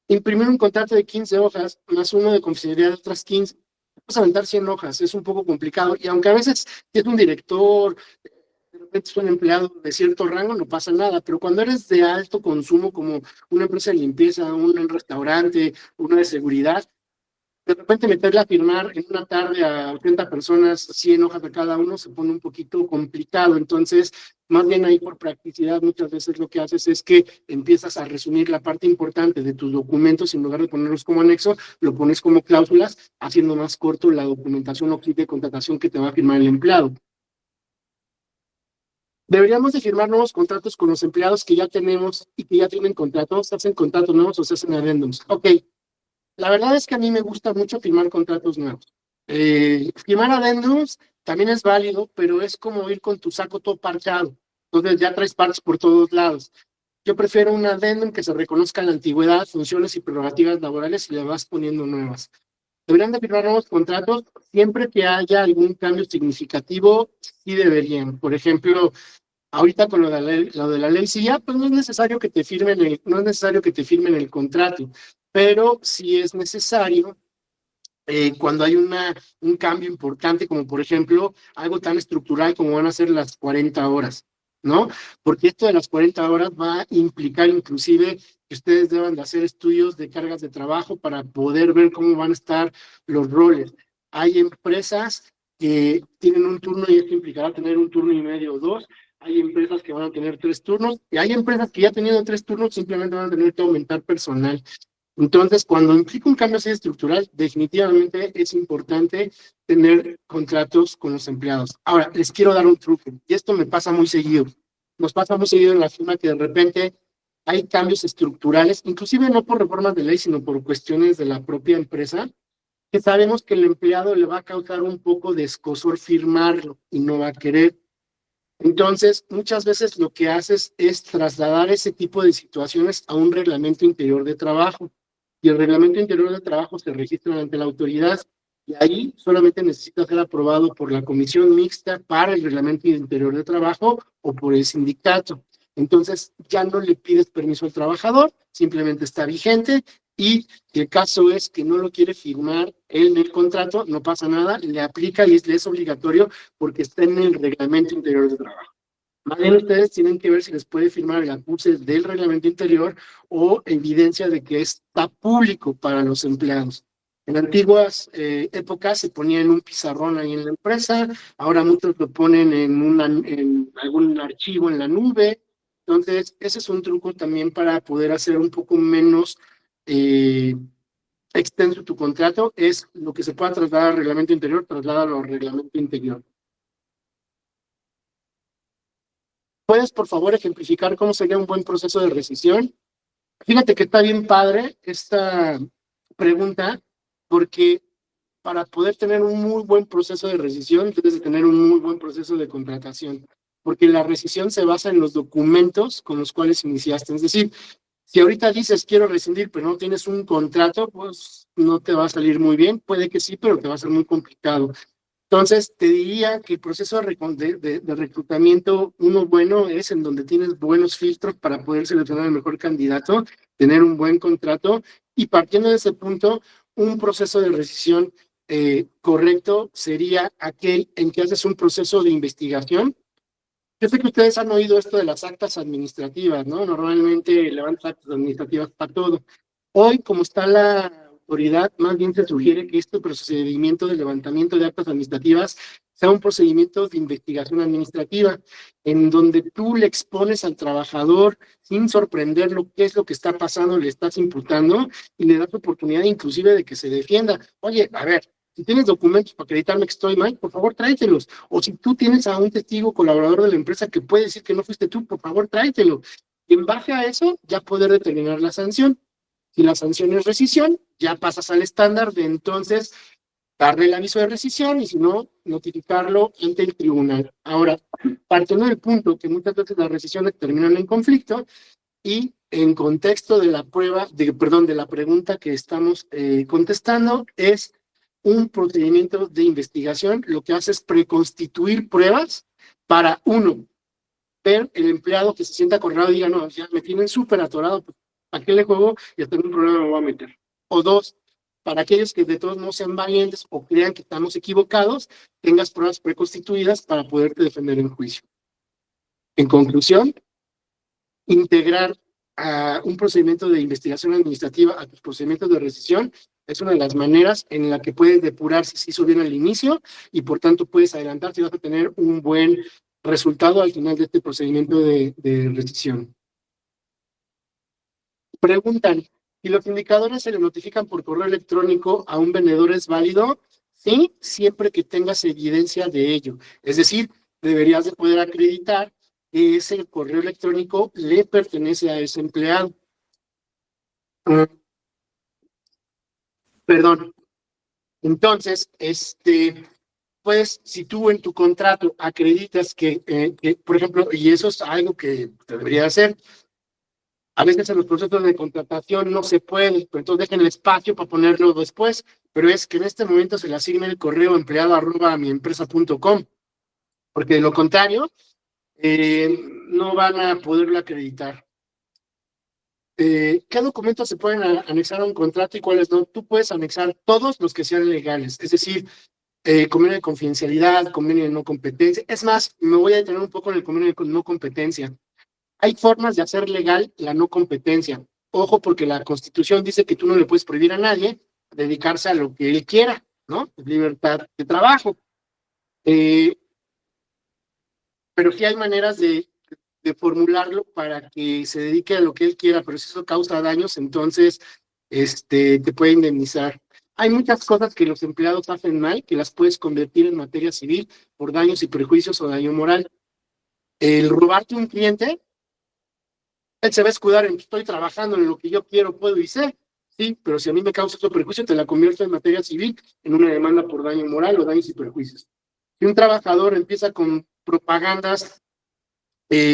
B: imprimir un contrato de 15 hojas, más uno de confidencialidad de otras 15, vas a aventar 100 hojas, es un poco complicado. Y aunque a veces si es un director, de repente es un empleado de cierto rango, no pasa nada. Pero cuando eres de alto consumo, como una empresa de limpieza, un restaurante, una de seguridad, de repente meterle a firmar en una tarde a 80 personas, 100 hojas de cada uno, se pone un poquito complicado. Entonces, más bien ahí por practicidad, muchas veces lo que haces es que empiezas a resumir la parte importante de tus documentos, en lugar de ponerlos como anexo, lo pones como cláusulas, haciendo más corto la documentación o kit de contratación que te va a firmar el empleado. Deberíamos de firmar nuevos contratos con los empleados que ya tenemos y que ya tienen contratos, se hacen contratos nuevos o se hacen adendums. Ok. La verdad es que a mí me gusta mucho firmar contratos nuevos. Firmar adendums también es válido, pero es como ir con tu saco todo parchado. Entonces ya traes parches por todos lados. Yo prefiero un adendum que se reconozca la antigüedad, funciones y prerrogativas laborales y le vas poniendo nuevas. Deberían de firmar nuevos contratos siempre que haya algún cambio significativo, sí deberían. Por ejemplo, ahorita con lo de la ley, sí, ya, pues no es necesario que te firmen no es necesario que te firmen el contrato, pero sí es necesario cuando hay un cambio importante, como por ejemplo algo tan estructural como van a ser las 40 horas, ¿no? Porque esto de las 40 horas va a implicar inclusive que ustedes deban de hacer estudios de cargas de trabajo para poder ver cómo van a estar los roles. Hay empresas que tienen un turno y esto implicará tener un turno y medio o dos. Hay empresas que van a tener 3 turnos y hay empresas que ya teniendo 3 turnos simplemente van a tener que aumentar personal. Entonces, cuando implica un cambio así estructural, definitivamente es importante tener contratos con los empleados. Ahora, les quiero dar un truco, y esto me pasa muy seguido. Nos pasa muy seguido en la firma que de repente hay cambios estructurales, inclusive no por reformas de ley, sino por cuestiones de la propia empresa, que sabemos que el empleado le va a causar un poco de escozor firmarlo y no va a querer. Entonces, muchas veces lo que haces es trasladar ese tipo de situaciones a un reglamento interior de trabajo. Y el reglamento interior de trabajo se registra ante la autoridad y ahí solamente necesita ser aprobado por la comisión mixta para el reglamento interior de trabajo o por el sindicato. Entonces, ya no le pides permiso al trabajador, simplemente está vigente y si el caso es que no lo quiere firmar él en el contrato, no pasa nada, le aplica y es obligatorio porque está en el reglamento interior de trabajo. Más bien ustedes tienen que ver si les puede firmar el acuse del reglamento interior o evidencia de que está público para los empleados. En antiguas épocas se ponía en un pizarrón ahí en la empresa, ahora muchos lo ponen en algún archivo en la nube. Entonces, ese es un truco también para poder hacer un poco menos eh, extenso tu contrato, es lo que se pueda trasladar al reglamento interior, trasládalo al reglamento interior. ¿Puedes, por favor, ejemplificar cómo sería un buen proceso de rescisión? Fíjate que está bien padre esta pregunta, porque para poder tener un muy buen proceso de rescisión, debes de tener un muy buen proceso de contratación, porque la rescisión se basa en los documentos con los cuales iniciaste. Es decir, si ahorita dices quiero rescindir, pero no tienes un contrato, pues no te va a salir muy bien. Puede que sí, pero te va a ser muy complicado. Entonces, te diría que el proceso de reclutamiento, uno bueno, es en donde tienes buenos filtros para poder seleccionar el mejor candidato, tener un buen contrato y partiendo de ese punto, un proceso de rescisión correcto sería aquel en que haces un proceso de investigación. Yo sé que ustedes han oído esto de las actas administrativas, ¿no? Normalmente levantan actas administrativas para todo. Hoy, como está la autoridad, más bien se sugiere que este procedimiento de levantamiento de actas administrativas sea un procedimiento de investigación administrativa, en donde tú le expones al trabajador sin sorprenderlo qué es lo que está pasando, le estás imputando y le das oportunidad inclusive de que se defienda. Oye, a ver, si tienes documentos para acreditarme que estoy mal, por favor, tráetelos. O si tú tienes a un testigo colaborador de la empresa que puede decir que no fuiste tú, por favor, tráetelo. Y en base a eso, ya poder determinar la sanción. Si la sanción es rescisión, ya pasas al estándar de entonces darle el aviso de rescisión y si no, notificarlo ante el tribunal. Ahora, partiendo del punto que muchas veces las rescisiones terminan en conflicto y en contexto de la prueba, de la pregunta que estamos contestando, es un procedimiento de investigación, lo que hace es preconstituir pruebas para, uno, ver el empleado que se sienta acorralado y diga, no, ya me tienen súper atorado, pues, ¿a qué le juego? Y hasta en un problema me voy a meter. O dos, para aquellos que de todos no sean valientes o crean que estamos equivocados, tengas pruebas preconstituidas para poderte defender en juicio. En conclusión, integrar a un procedimiento de investigación administrativa a tus procedimientos de rescisión es una de las maneras en la que puedes depurar si se hizo bien al inicio y por tanto puedes adelantar si vas a tener un buen resultado al final de este procedimiento de rescisión. Preguntan, ¿si los indicadores se le notifican por correo electrónico a un vendedor es válido? Sí, siempre que tengas evidencia de ello. Es decir, deberías de poder acreditar que ese correo electrónico le pertenece a ese empleado. Perdón. Entonces, pues, si tú en tu contrato acreditas que, por ejemplo, y eso es algo que te debería hacer, a veces en los procesos de contratación no se puede, pero entonces dejen el espacio para ponerlo después, pero es que en este momento se le asigne el correo empleado@miempresa.com, porque de lo contrario, no van a poderlo acreditar. ¿Qué documentos se pueden anexar a un contrato y cuáles no? Tú puedes anexar todos los que sean legales, es decir, convenio de confidencialidad, convenio de no competencia. Es más, me voy a detener un poco en el convenio de no competencia. Hay formas de hacer legal la no competencia. Ojo, porque la Constitución dice que tú no le puedes prohibir a nadie dedicarse a lo que él quiera, ¿no? Libertad de trabajo. Pero sí hay maneras de formularlo para que se dedique a lo que él quiera, pero si eso causa daños, entonces te puede indemnizar. Hay muchas cosas que los empleados hacen mal, que las puedes convertir en materia civil por daños y perjuicios o daño moral. El robarte un cliente, él se va a escudar en estoy trabajando en lo que yo quiero, puedo y sé, sí, pero si a mí me causa otro perjuicio, te la convierto en materia civil en una demanda por daño moral o daños y perjuicios. Si un trabajador empieza con propagandas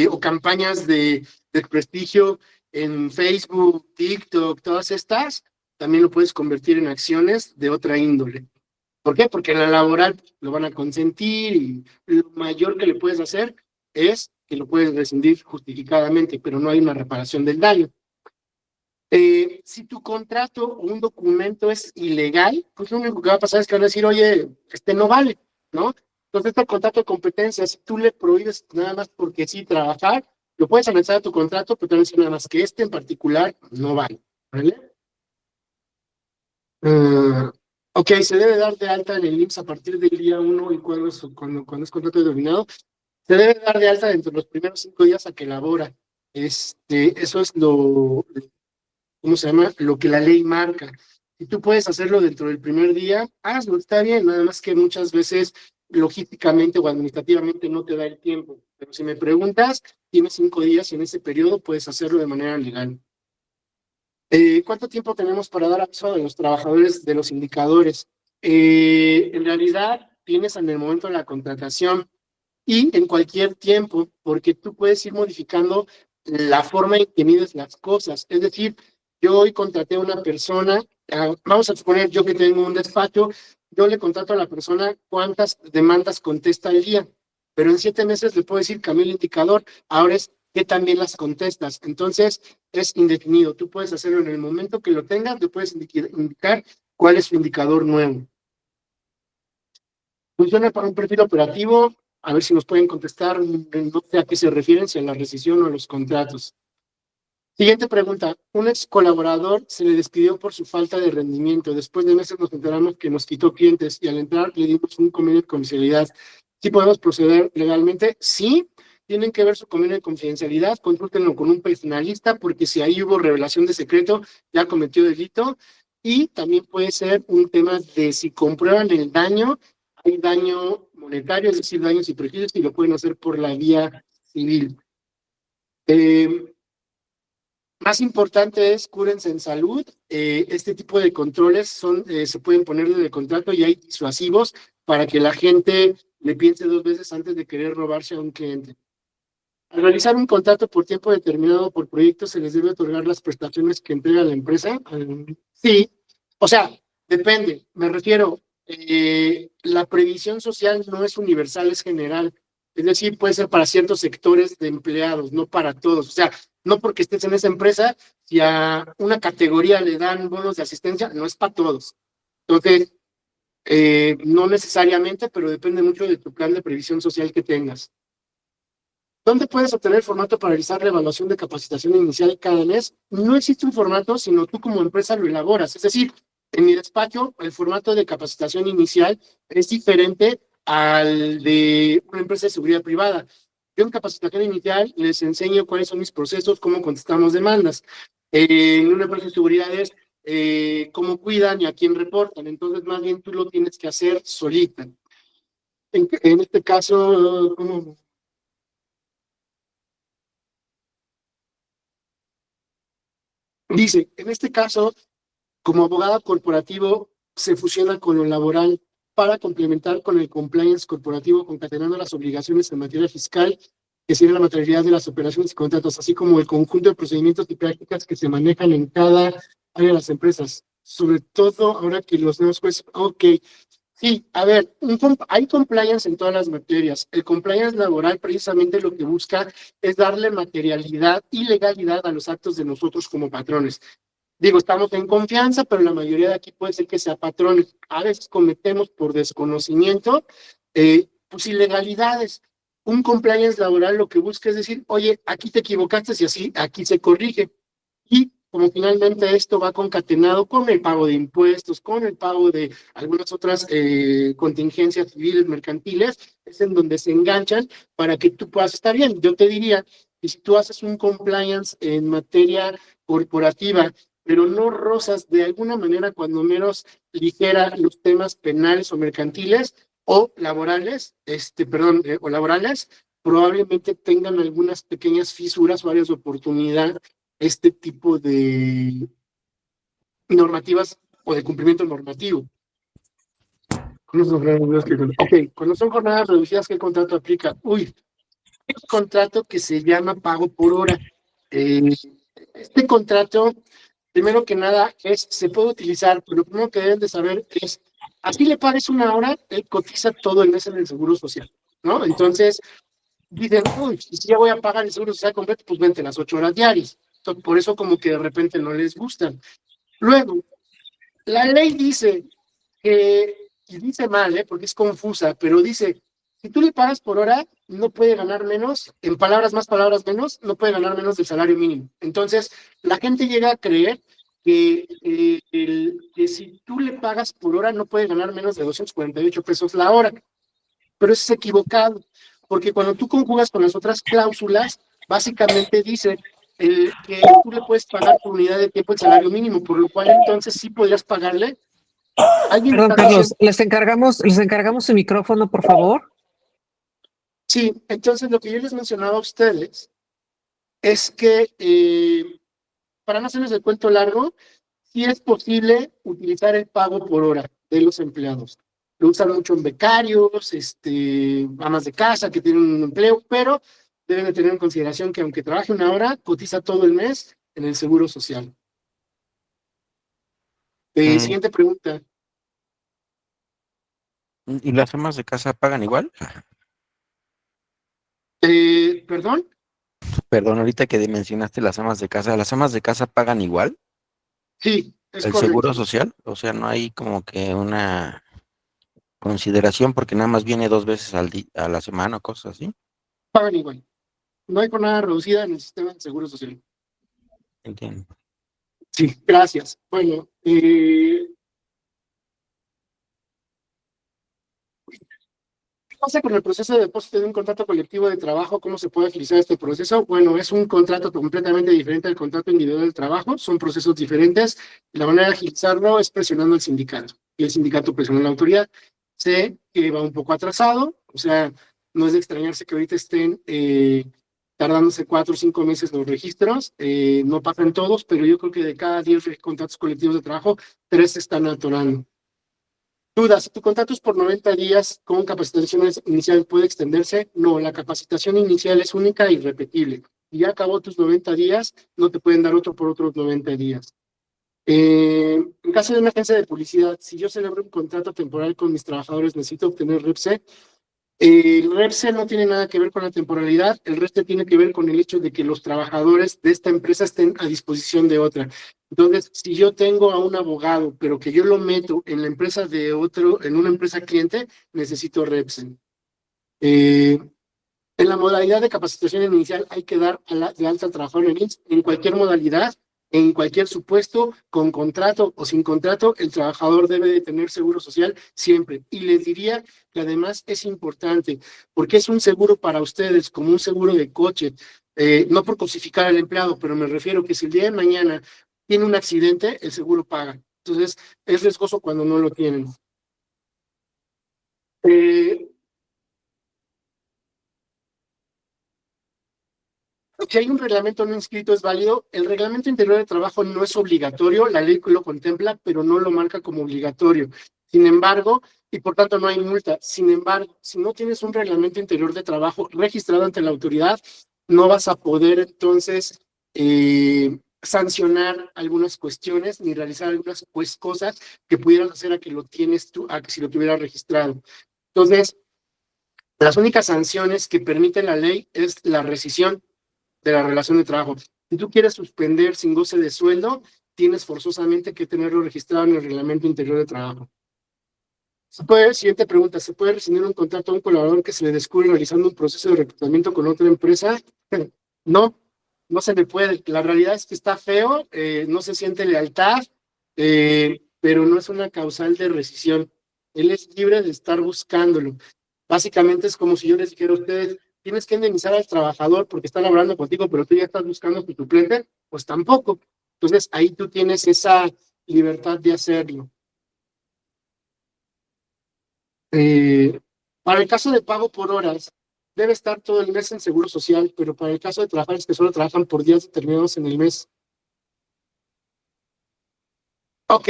B: o campañas de prestigio en Facebook, TikTok, todas estas, también lo puedes convertir en acciones de otra índole. ¿Por qué? Porque en la laboral lo van a consentir y lo mayor que le puedes hacer es que lo puedes rescindir justificadamente, pero no hay una reparación del daño. Si tu contrato o un documento es ilegal, pues lo único que va a pasar es que van a decir, oye, no vale, ¿no? Entonces, este contrato de competencia, si tú le prohíbes nada más porque sí trabajar, lo puedes anexar a tu contrato, pero te van a decir nada más que en particular no vale, ¿vale? Ok, se debe dar de alta en el IMSS a partir del día 1 y cuando es contrato determinado. Se debe dar de alta dentro de los primeros 5 días a que elabora. Eso es ¿cómo se llama? Lo que la ley marca. Si tú puedes hacerlo dentro del primer día, hazlo, está bien, nada más que muchas veces logísticamente o administrativamente no te da el tiempo. Pero si me preguntas, tienes 5 días y en ese periodo puedes hacerlo de manera legal. ¿Cuánto tiempo tenemos para dar aviso a los trabajadores de los indicadores? En realidad, tienes en el momento de la contratación y en cualquier tiempo, porque tú puedes ir modificando la forma en que mides las cosas. Es decir, yo hoy contraté a una persona, vamos a suponer yo que tengo un despacho, yo le contrato a la persona cuántas demandas contesta al día, pero en 7 meses le puedo decir, cambié el indicador, ahora es que también las contestas. Entonces, es indefinido. Tú puedes hacerlo en el momento que lo tengas, le puedes indicar cuál es su indicador nuevo. Funciona para un perfil operativo, a ver si nos pueden contestar, no sé a qué se refieren, si a la rescisión o a los contratos. Siguiente pregunta. Un ex colaborador se le despidió por su falta de rendimiento. Después de meses nos enteramos que nos quitó clientes y al entrar le dimos un convenio de confidencialidad. ¿Sí podemos proceder legalmente? Sí. Tienen que ver su convenio de confidencialidad, consúltenlo con un personalista porque si ahí hubo revelación de secreto, ya cometió delito. Y también puede ser un tema de si comprueban el daño, hay daño monetario, es decir, daños y perjuicios, y lo pueden hacer por la vía civil. Más importante es cúrense en salud. Este tipo de controles se pueden poner en el contrato y hay disuasivos para que la gente le piense 2 veces antes de querer robarse a un cliente. Al realizar un contrato por tiempo determinado por proyecto, ¿se les debe otorgar las prestaciones que entrega la empresa? Sí, o sea, depende. Me refiero, la previsión social no es universal, es general. Es decir, puede ser para ciertos sectores de empleados, no para todos. O sea, no porque estés en esa empresa, si a una categoría le dan bonos de asistencia, no es para todos. Entonces, no necesariamente, pero depende mucho de tu plan de previsión social que tengas. ¿Dónde puedes obtener el formato para realizar la evaluación de capacitación inicial cada mes? No existe un formato, sino tú como empresa lo elaboras. Es decir, en mi despacho, el formato de capacitación inicial es diferente al de una empresa de seguridad privada. Yo en capacitación inicial les enseño cuáles son mis procesos, cómo contestamos demandas. En una empresa de seguridad es cómo cuidan y a quién reportan. Entonces, más bien tú lo tienes que hacer solita. En este caso, ¿cómo? Dice, en este caso, Como abogado corporativo, se fusiona con lo laboral para complementar con el compliance corporativo, concatenando las obligaciones en materia fiscal que siguen la materialidad de las operaciones y contratos, así como el conjunto de procedimientos y prácticas que se manejan en cada área de las empresas. Sobre todo ahora que los nuevos jueces, ok, sí, a ver, hay compliance en todas las materias. El compliance laboral precisamente lo que busca es darle materialidad y legalidad a los actos de nosotros como patrones. Digo, estamos en confianza, pero la mayoría de aquí puede ser que sea patrones. A veces cometemos por desconocimiento, pues ilegalidades. Un compliance laboral lo que busca es decir, oye, aquí te equivocaste y así, aquí se corrige. Y como finalmente esto va concatenado con el pago de impuestos, con el pago de algunas otras contingencias civiles, mercantiles, es en donde se enganchan para que tú puedas estar bien. Yo te diría que si tú haces un compliance en materia corporativa, pero no rozas de alguna manera, cuando menos ligera, los temas penales o mercantiles o laborales, o laborales, probablemente tengan algunas pequeñas fisuras o áreas de oportunidad este tipo de normativas o de cumplimiento normativo. Ok, cuando son jornadas reducidas, ¿qué contrato aplica? Uy, hay un contrato que se llama pago por hora. Este contrato, primero que nada, se puede utilizar, pero lo primero que deben de saber es, aquí le pagues una hora, él cotiza todo el mes en el Seguro Social, ¿no? Entonces, dicen, uy, si ya voy a pagar el Seguro Social completo, pues vente las 8 horas diarias. Entonces, por eso como que de repente no les gustan. Luego, la ley dice que, y dice mal, porque es confusa, pero dice, si tú le pagas por hora, no puede ganar menos, en palabras más, palabras menos, no puede ganar menos del salario mínimo. Entonces, la gente llega a creer que si tú le pagas por hora, no puede ganar menos de 248 pesos la hora. Pero eso es equivocado, porque cuando tú conjugas con las otras cláusulas, básicamente dice que tú le puedes pagar por unidad de tiempo el salario mínimo, por lo cual entonces sí podrías pagarle. ¿Alguien
A: Perdón,
B: está
A: Carlos,
B: diciendo?
A: les encargamos su micrófono, por favor.
B: Sí, entonces lo que yo les mencionaba a ustedes es que, para no hacerles el cuento largo, sí es posible utilizar el pago por hora de los empleados. Lo usan mucho en becarios, amas de casa que tienen un empleo, pero deben de tener en consideración que aunque trabaje una hora, cotiza todo el mes en el Seguro Social.
C: Mm,
B: Siguiente pregunta.
C: ¿Y las amas de casa pagan igual?
B: ¿Perdón?
C: Perdón, ahorita que mencionaste ¿las amas de casa pagan igual
B: Sí, es
C: el seguro
B: correcto.
C: social? O sea, no hay como que una consideración porque nada más viene 2 veces a la semana o cosas así.
B: Pagan igual. No hay jornada reducida en el sistema de Seguro Social.
C: Entiendo.
B: Sí, gracias. Bueno, ¿qué pasa con el proceso de depósito de un contrato colectivo de trabajo? ¿Cómo se puede agilizar este proceso? Bueno, es un contrato completamente diferente al contrato individual de trabajo, son procesos diferentes. La manera de agilizarlo es presionando al sindicato, y el sindicato presiona a la autoridad. Sé que va un poco atrasado, o sea, no es de extrañarse que ahorita estén tardándose 4 o 5 meses los registros, no pasan todos, pero yo creo que de cada 10 contratos colectivos de trabajo, 3 se están atorando. Dudas, si tu contrato es por 90 días con capacitación inicial, ¿puede extenderse? No, la capacitación inicial es única e irrepetible. Y ya acabó tus 90 días, no te pueden dar otro por otros 90 días. En caso de una agencia de publicidad, si yo celebro un contrato temporal con mis trabajadores, necesito obtener REPSE. El REPSE no tiene nada que ver con la temporalidad, el REPSE tiene que ver con el hecho de que los trabajadores de esta empresa estén a disposición de otra. Entonces, si yo tengo a un abogado, pero que yo lo meto en la empresa de otro, en una empresa cliente, necesito REPSE. En la modalidad de capacitación inicial hay que dar de alta al trabajador en IMSS en cualquier modalidad, en cualquier supuesto, con contrato o sin contrato, el trabajador debe de tener seguro social siempre. Y les diría que además es importante, porque es un seguro para ustedes, como un seguro de coche, no por cosificar al empleado, pero me refiero que si el día de mañana tiene un accidente, el seguro paga. Entonces, es riesgoso cuando no lo tienen. Eh, Si hay un reglamento no inscrito, es válido. El reglamento interior de trabajo no es obligatorio, la ley lo contempla, pero no lo marca como obligatorio. Sin embargo, y por tanto no hay multa. Sin embargo, si no tienes un reglamento interior de trabajo registrado ante la autoridad, no vas a poder entonces sancionar algunas cuestiones ni realizar algunas cosas que pudieran hacer a que lo tienes tú, a que si lo tuvieras registrado. Entonces, las únicas sanciones que permite la ley es la rescisión de la relación de trabajo. Si tú quieres suspender sin goce de sueldo, tienes forzosamente que tenerlo registrado en el reglamento interior de trabajo. Siguiente pregunta, ¿se puede rescindir un contrato a un colaborador que se le descubre realizando un proceso de reclutamiento con otra empresa? No, no se le puede. La realidad es que está feo, no se siente lealtad, pero no es una causal de rescisión. Él es libre de estar buscándolo. Básicamente es como si yo les dijera a ustedes, tienes que indemnizar al trabajador porque está laborando contigo, pero tú ya estás buscando tu suplente, pues tampoco. Entonces ahí tú tienes esa libertad de hacerlo. Para el caso de pago por horas, debe estar todo el mes en Seguro Social, pero para el caso de trabajadores que solo trabajan por días determinados en el mes. Ok,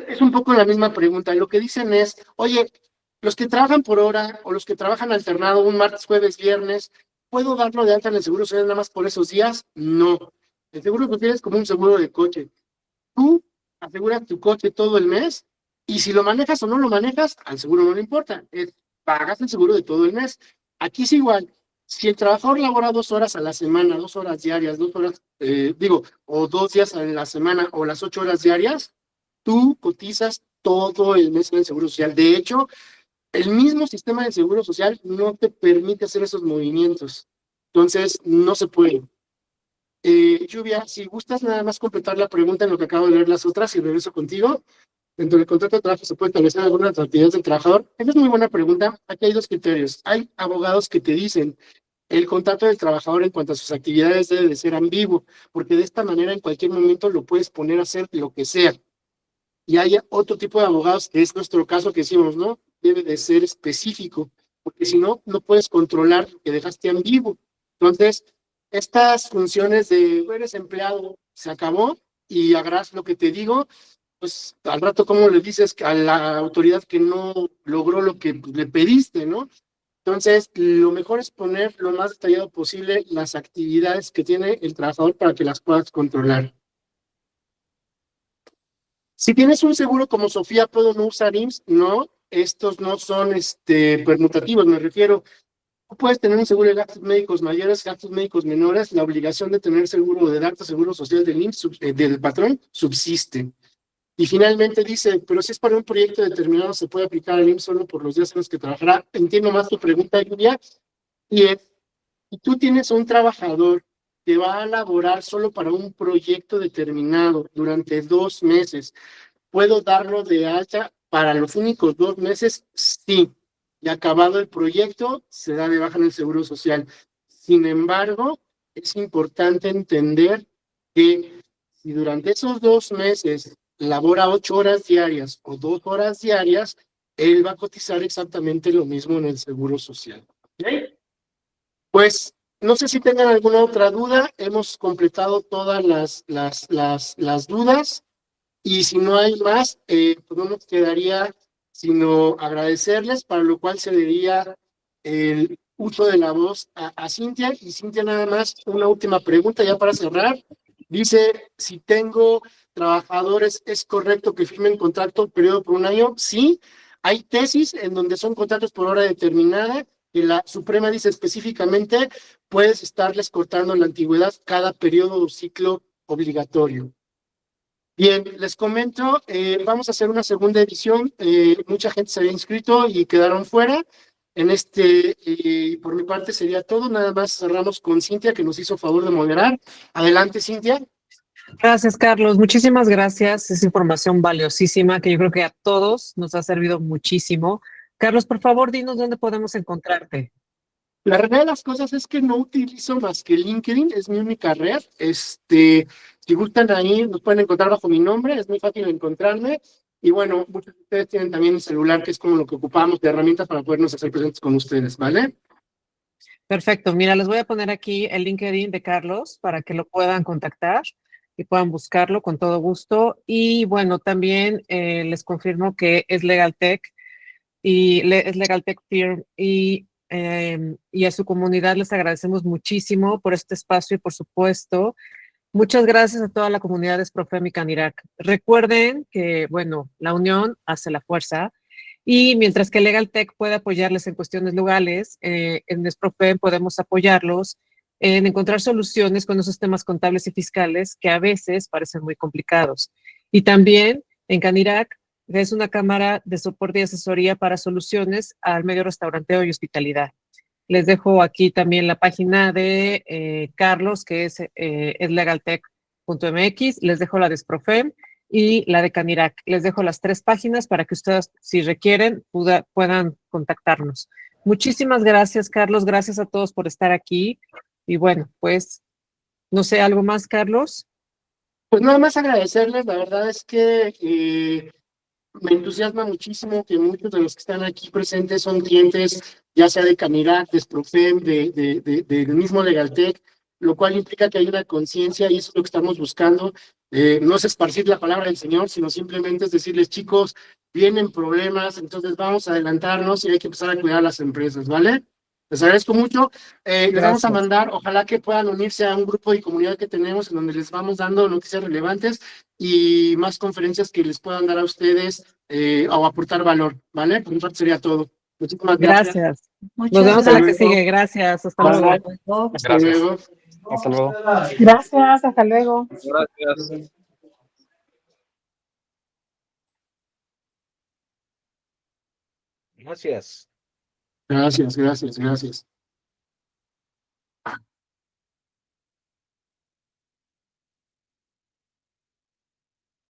B: es un poco la misma pregunta. Lo que dicen es, oye, los que trabajan por hora o los que trabajan alternado un martes, jueves, viernes, ¿puedo darlo de alta en el Seguro Social nada más por esos días? No. El Seguro Social es como un seguro de coche. Tú aseguras tu coche todo el mes y si lo manejas o no lo manejas, al seguro no le importa. Pagas el seguro de todo el mes. Aquí es igual. Si el trabajador labora 2 horas a la semana, 2 horas diarias, 2 horas, o 2 días a la semana o las 8 horas diarias, tú cotizas todo el mes en el Seguro Social. De hecho, el mismo sistema de Seguro Social no te permite hacer esos movimientos. Entonces, no se puede. Lluvia, si gustas nada más completar la pregunta en lo que acabo de leer las otras y regreso contigo. Dentro del contrato de trabajo se puede establecer algunas actividades del trabajador. Esa es muy buena pregunta. Aquí hay 2 criterios. Hay abogados que te dicen el contrato del trabajador en cuanto a sus actividades debe de ser ambiguo, porque de esta manera en cualquier momento lo puedes poner a hacer lo que sea. Y hay otro tipo de abogados, que es nuestro caso que decimos, ¿no? Debe de ser específico, porque si no, no puedes controlar lo que dejaste ambiguo. Entonces, estas funciones de eres empleado, se acabó, y agarras lo que te digo, pues al rato, ¿cómo le dices a la autoridad que no logró lo que le pediste, ¿no? Entonces, lo mejor es poner lo más detallado posible las actividades que tiene el trabajador para que las puedas controlar. Si tienes un seguro como Sofía, ¿puedo no usar IMSS? No, estos no son permutativos, me refiero. Tú puedes tener un seguro de gastos médicos mayores, gastos médicos menores, la obligación de tener seguro, de darte seguro social del IMSS, del patrón, subsiste. Y finalmente dice, pero si es para un proyecto determinado, se puede aplicar al IMSS solo por los días en los que trabajará. Entiendo más tu pregunta, Julia, y es, si tú tienes un trabajador que va a laborar solo para un proyecto determinado durante 2 meses, ¿puedo darlo de alta para los únicos 2 meses? Sí. Y acabado el proyecto, se da de baja en el Seguro Social. Sin embargo, es importante entender que si durante esos 2 meses labora 8 horas diarias o 2 horas diarias, él va a cotizar exactamente lo mismo en el Seguro Social. ¿Okay? Pues no sé si tengan alguna otra duda. Hemos completado todas las dudas. Y si no hay más, pues no nos quedaría sino agradecerles, para lo cual se daría el uso de la voz a Cintia. Y Cintia, nada más una última pregunta ya para cerrar. Dice, si tengo trabajadores, ¿es correcto que firmen contrato periodo por 1 año? Sí, hay tesis en donde son contratos por hora determinada, y la Suprema dice específicamente, puedes estarles cortando la antigüedad cada periodo o ciclo obligatorio. Bien, les comento, vamos a hacer una segunda edición. Mucha gente se había inscrito y quedaron fuera. Por mi parte sería todo. Nada más cerramos con Cintia, que nos hizo favor de moderar. Adelante, Cintia.
A: Gracias, Carlos. Muchísimas gracias. Es información valiosísima que yo creo que a todos nos ha servido muchísimo. Carlos, por favor, dinos dónde podemos encontrarte.
B: La realidad de las cosas es que no utilizo más que LinkedIn, es mi única red. Si gustan ahí, nos pueden encontrar bajo mi nombre, es muy fácil encontrarme. Y bueno, muchos de ustedes tienen también un celular, que es como lo que ocupamos de herramientas para podernos hacer presentes con ustedes, ¿vale?
A: Perfecto. Mira, les voy a poner aquí el LinkedIn de Carlos para que lo puedan contactar y puedan buscarlo con todo gusto. Y bueno, también les confirmo que es Legal Tech y es Legal Tech Firm y a su comunidad les agradecemos muchísimo por este espacio y por supuesto, muchas gracias a toda la comunidad de Sprofem y Canirac. Recuerden que, bueno, la unión hace la fuerza y mientras que Legal Tech puede apoyarles en cuestiones legales, en Sprofem podemos apoyarlos en encontrar soluciones con esos temas contables y fiscales que a veces parecen muy complicados. Y también en Canirac es una cámara de soporte y asesoría para soluciones al medio restauranteo y hospitalidad. Les dejo aquí también la página de Carlos, que es legaltech.mx. Les dejo la de Sprofem y la de Canirac. Les dejo las 3 páginas para que ustedes, si requieren, puedan contactarnos. Muchísimas gracias, Carlos. Gracias a todos por estar aquí. Y bueno, pues, no sé, ¿algo más, Carlos?
B: Pues nada más agradecerles, la verdad es que me entusiasma muchísimo que muchos de los que están aquí presentes son clientes, ya sea de Canirac, de Sprofem, del mismo Legaltech, lo cual implica que hay una conciencia y eso es lo que estamos buscando. No es esparcir la palabra del Señor, sino simplemente es decirles, chicos, vienen problemas, entonces vamos a adelantarnos y hay que empezar a cuidar a las empresas, ¿vale? Les agradezco mucho. Les vamos a mandar, ojalá que puedan unirse a un grupo de comunidad que tenemos en donde les vamos dando noticias relevantes y más conferencias que les puedan dar a ustedes o aportar valor, ¿vale? Por mi parte sería todo. Muchísimas gracias.
A: Gracias. Nos
D: Muchas
A: vemos a la que
D: gracias.
A: sigue. Gracias. Hasta
B: Bye,
A: luego.
B: bye. Hasta
E: Gracias.
B: luego.
E: Hasta luego.
D: Gracias, hasta luego.
E: Gracias. Gracias.
B: Gracias, gracias, gracias.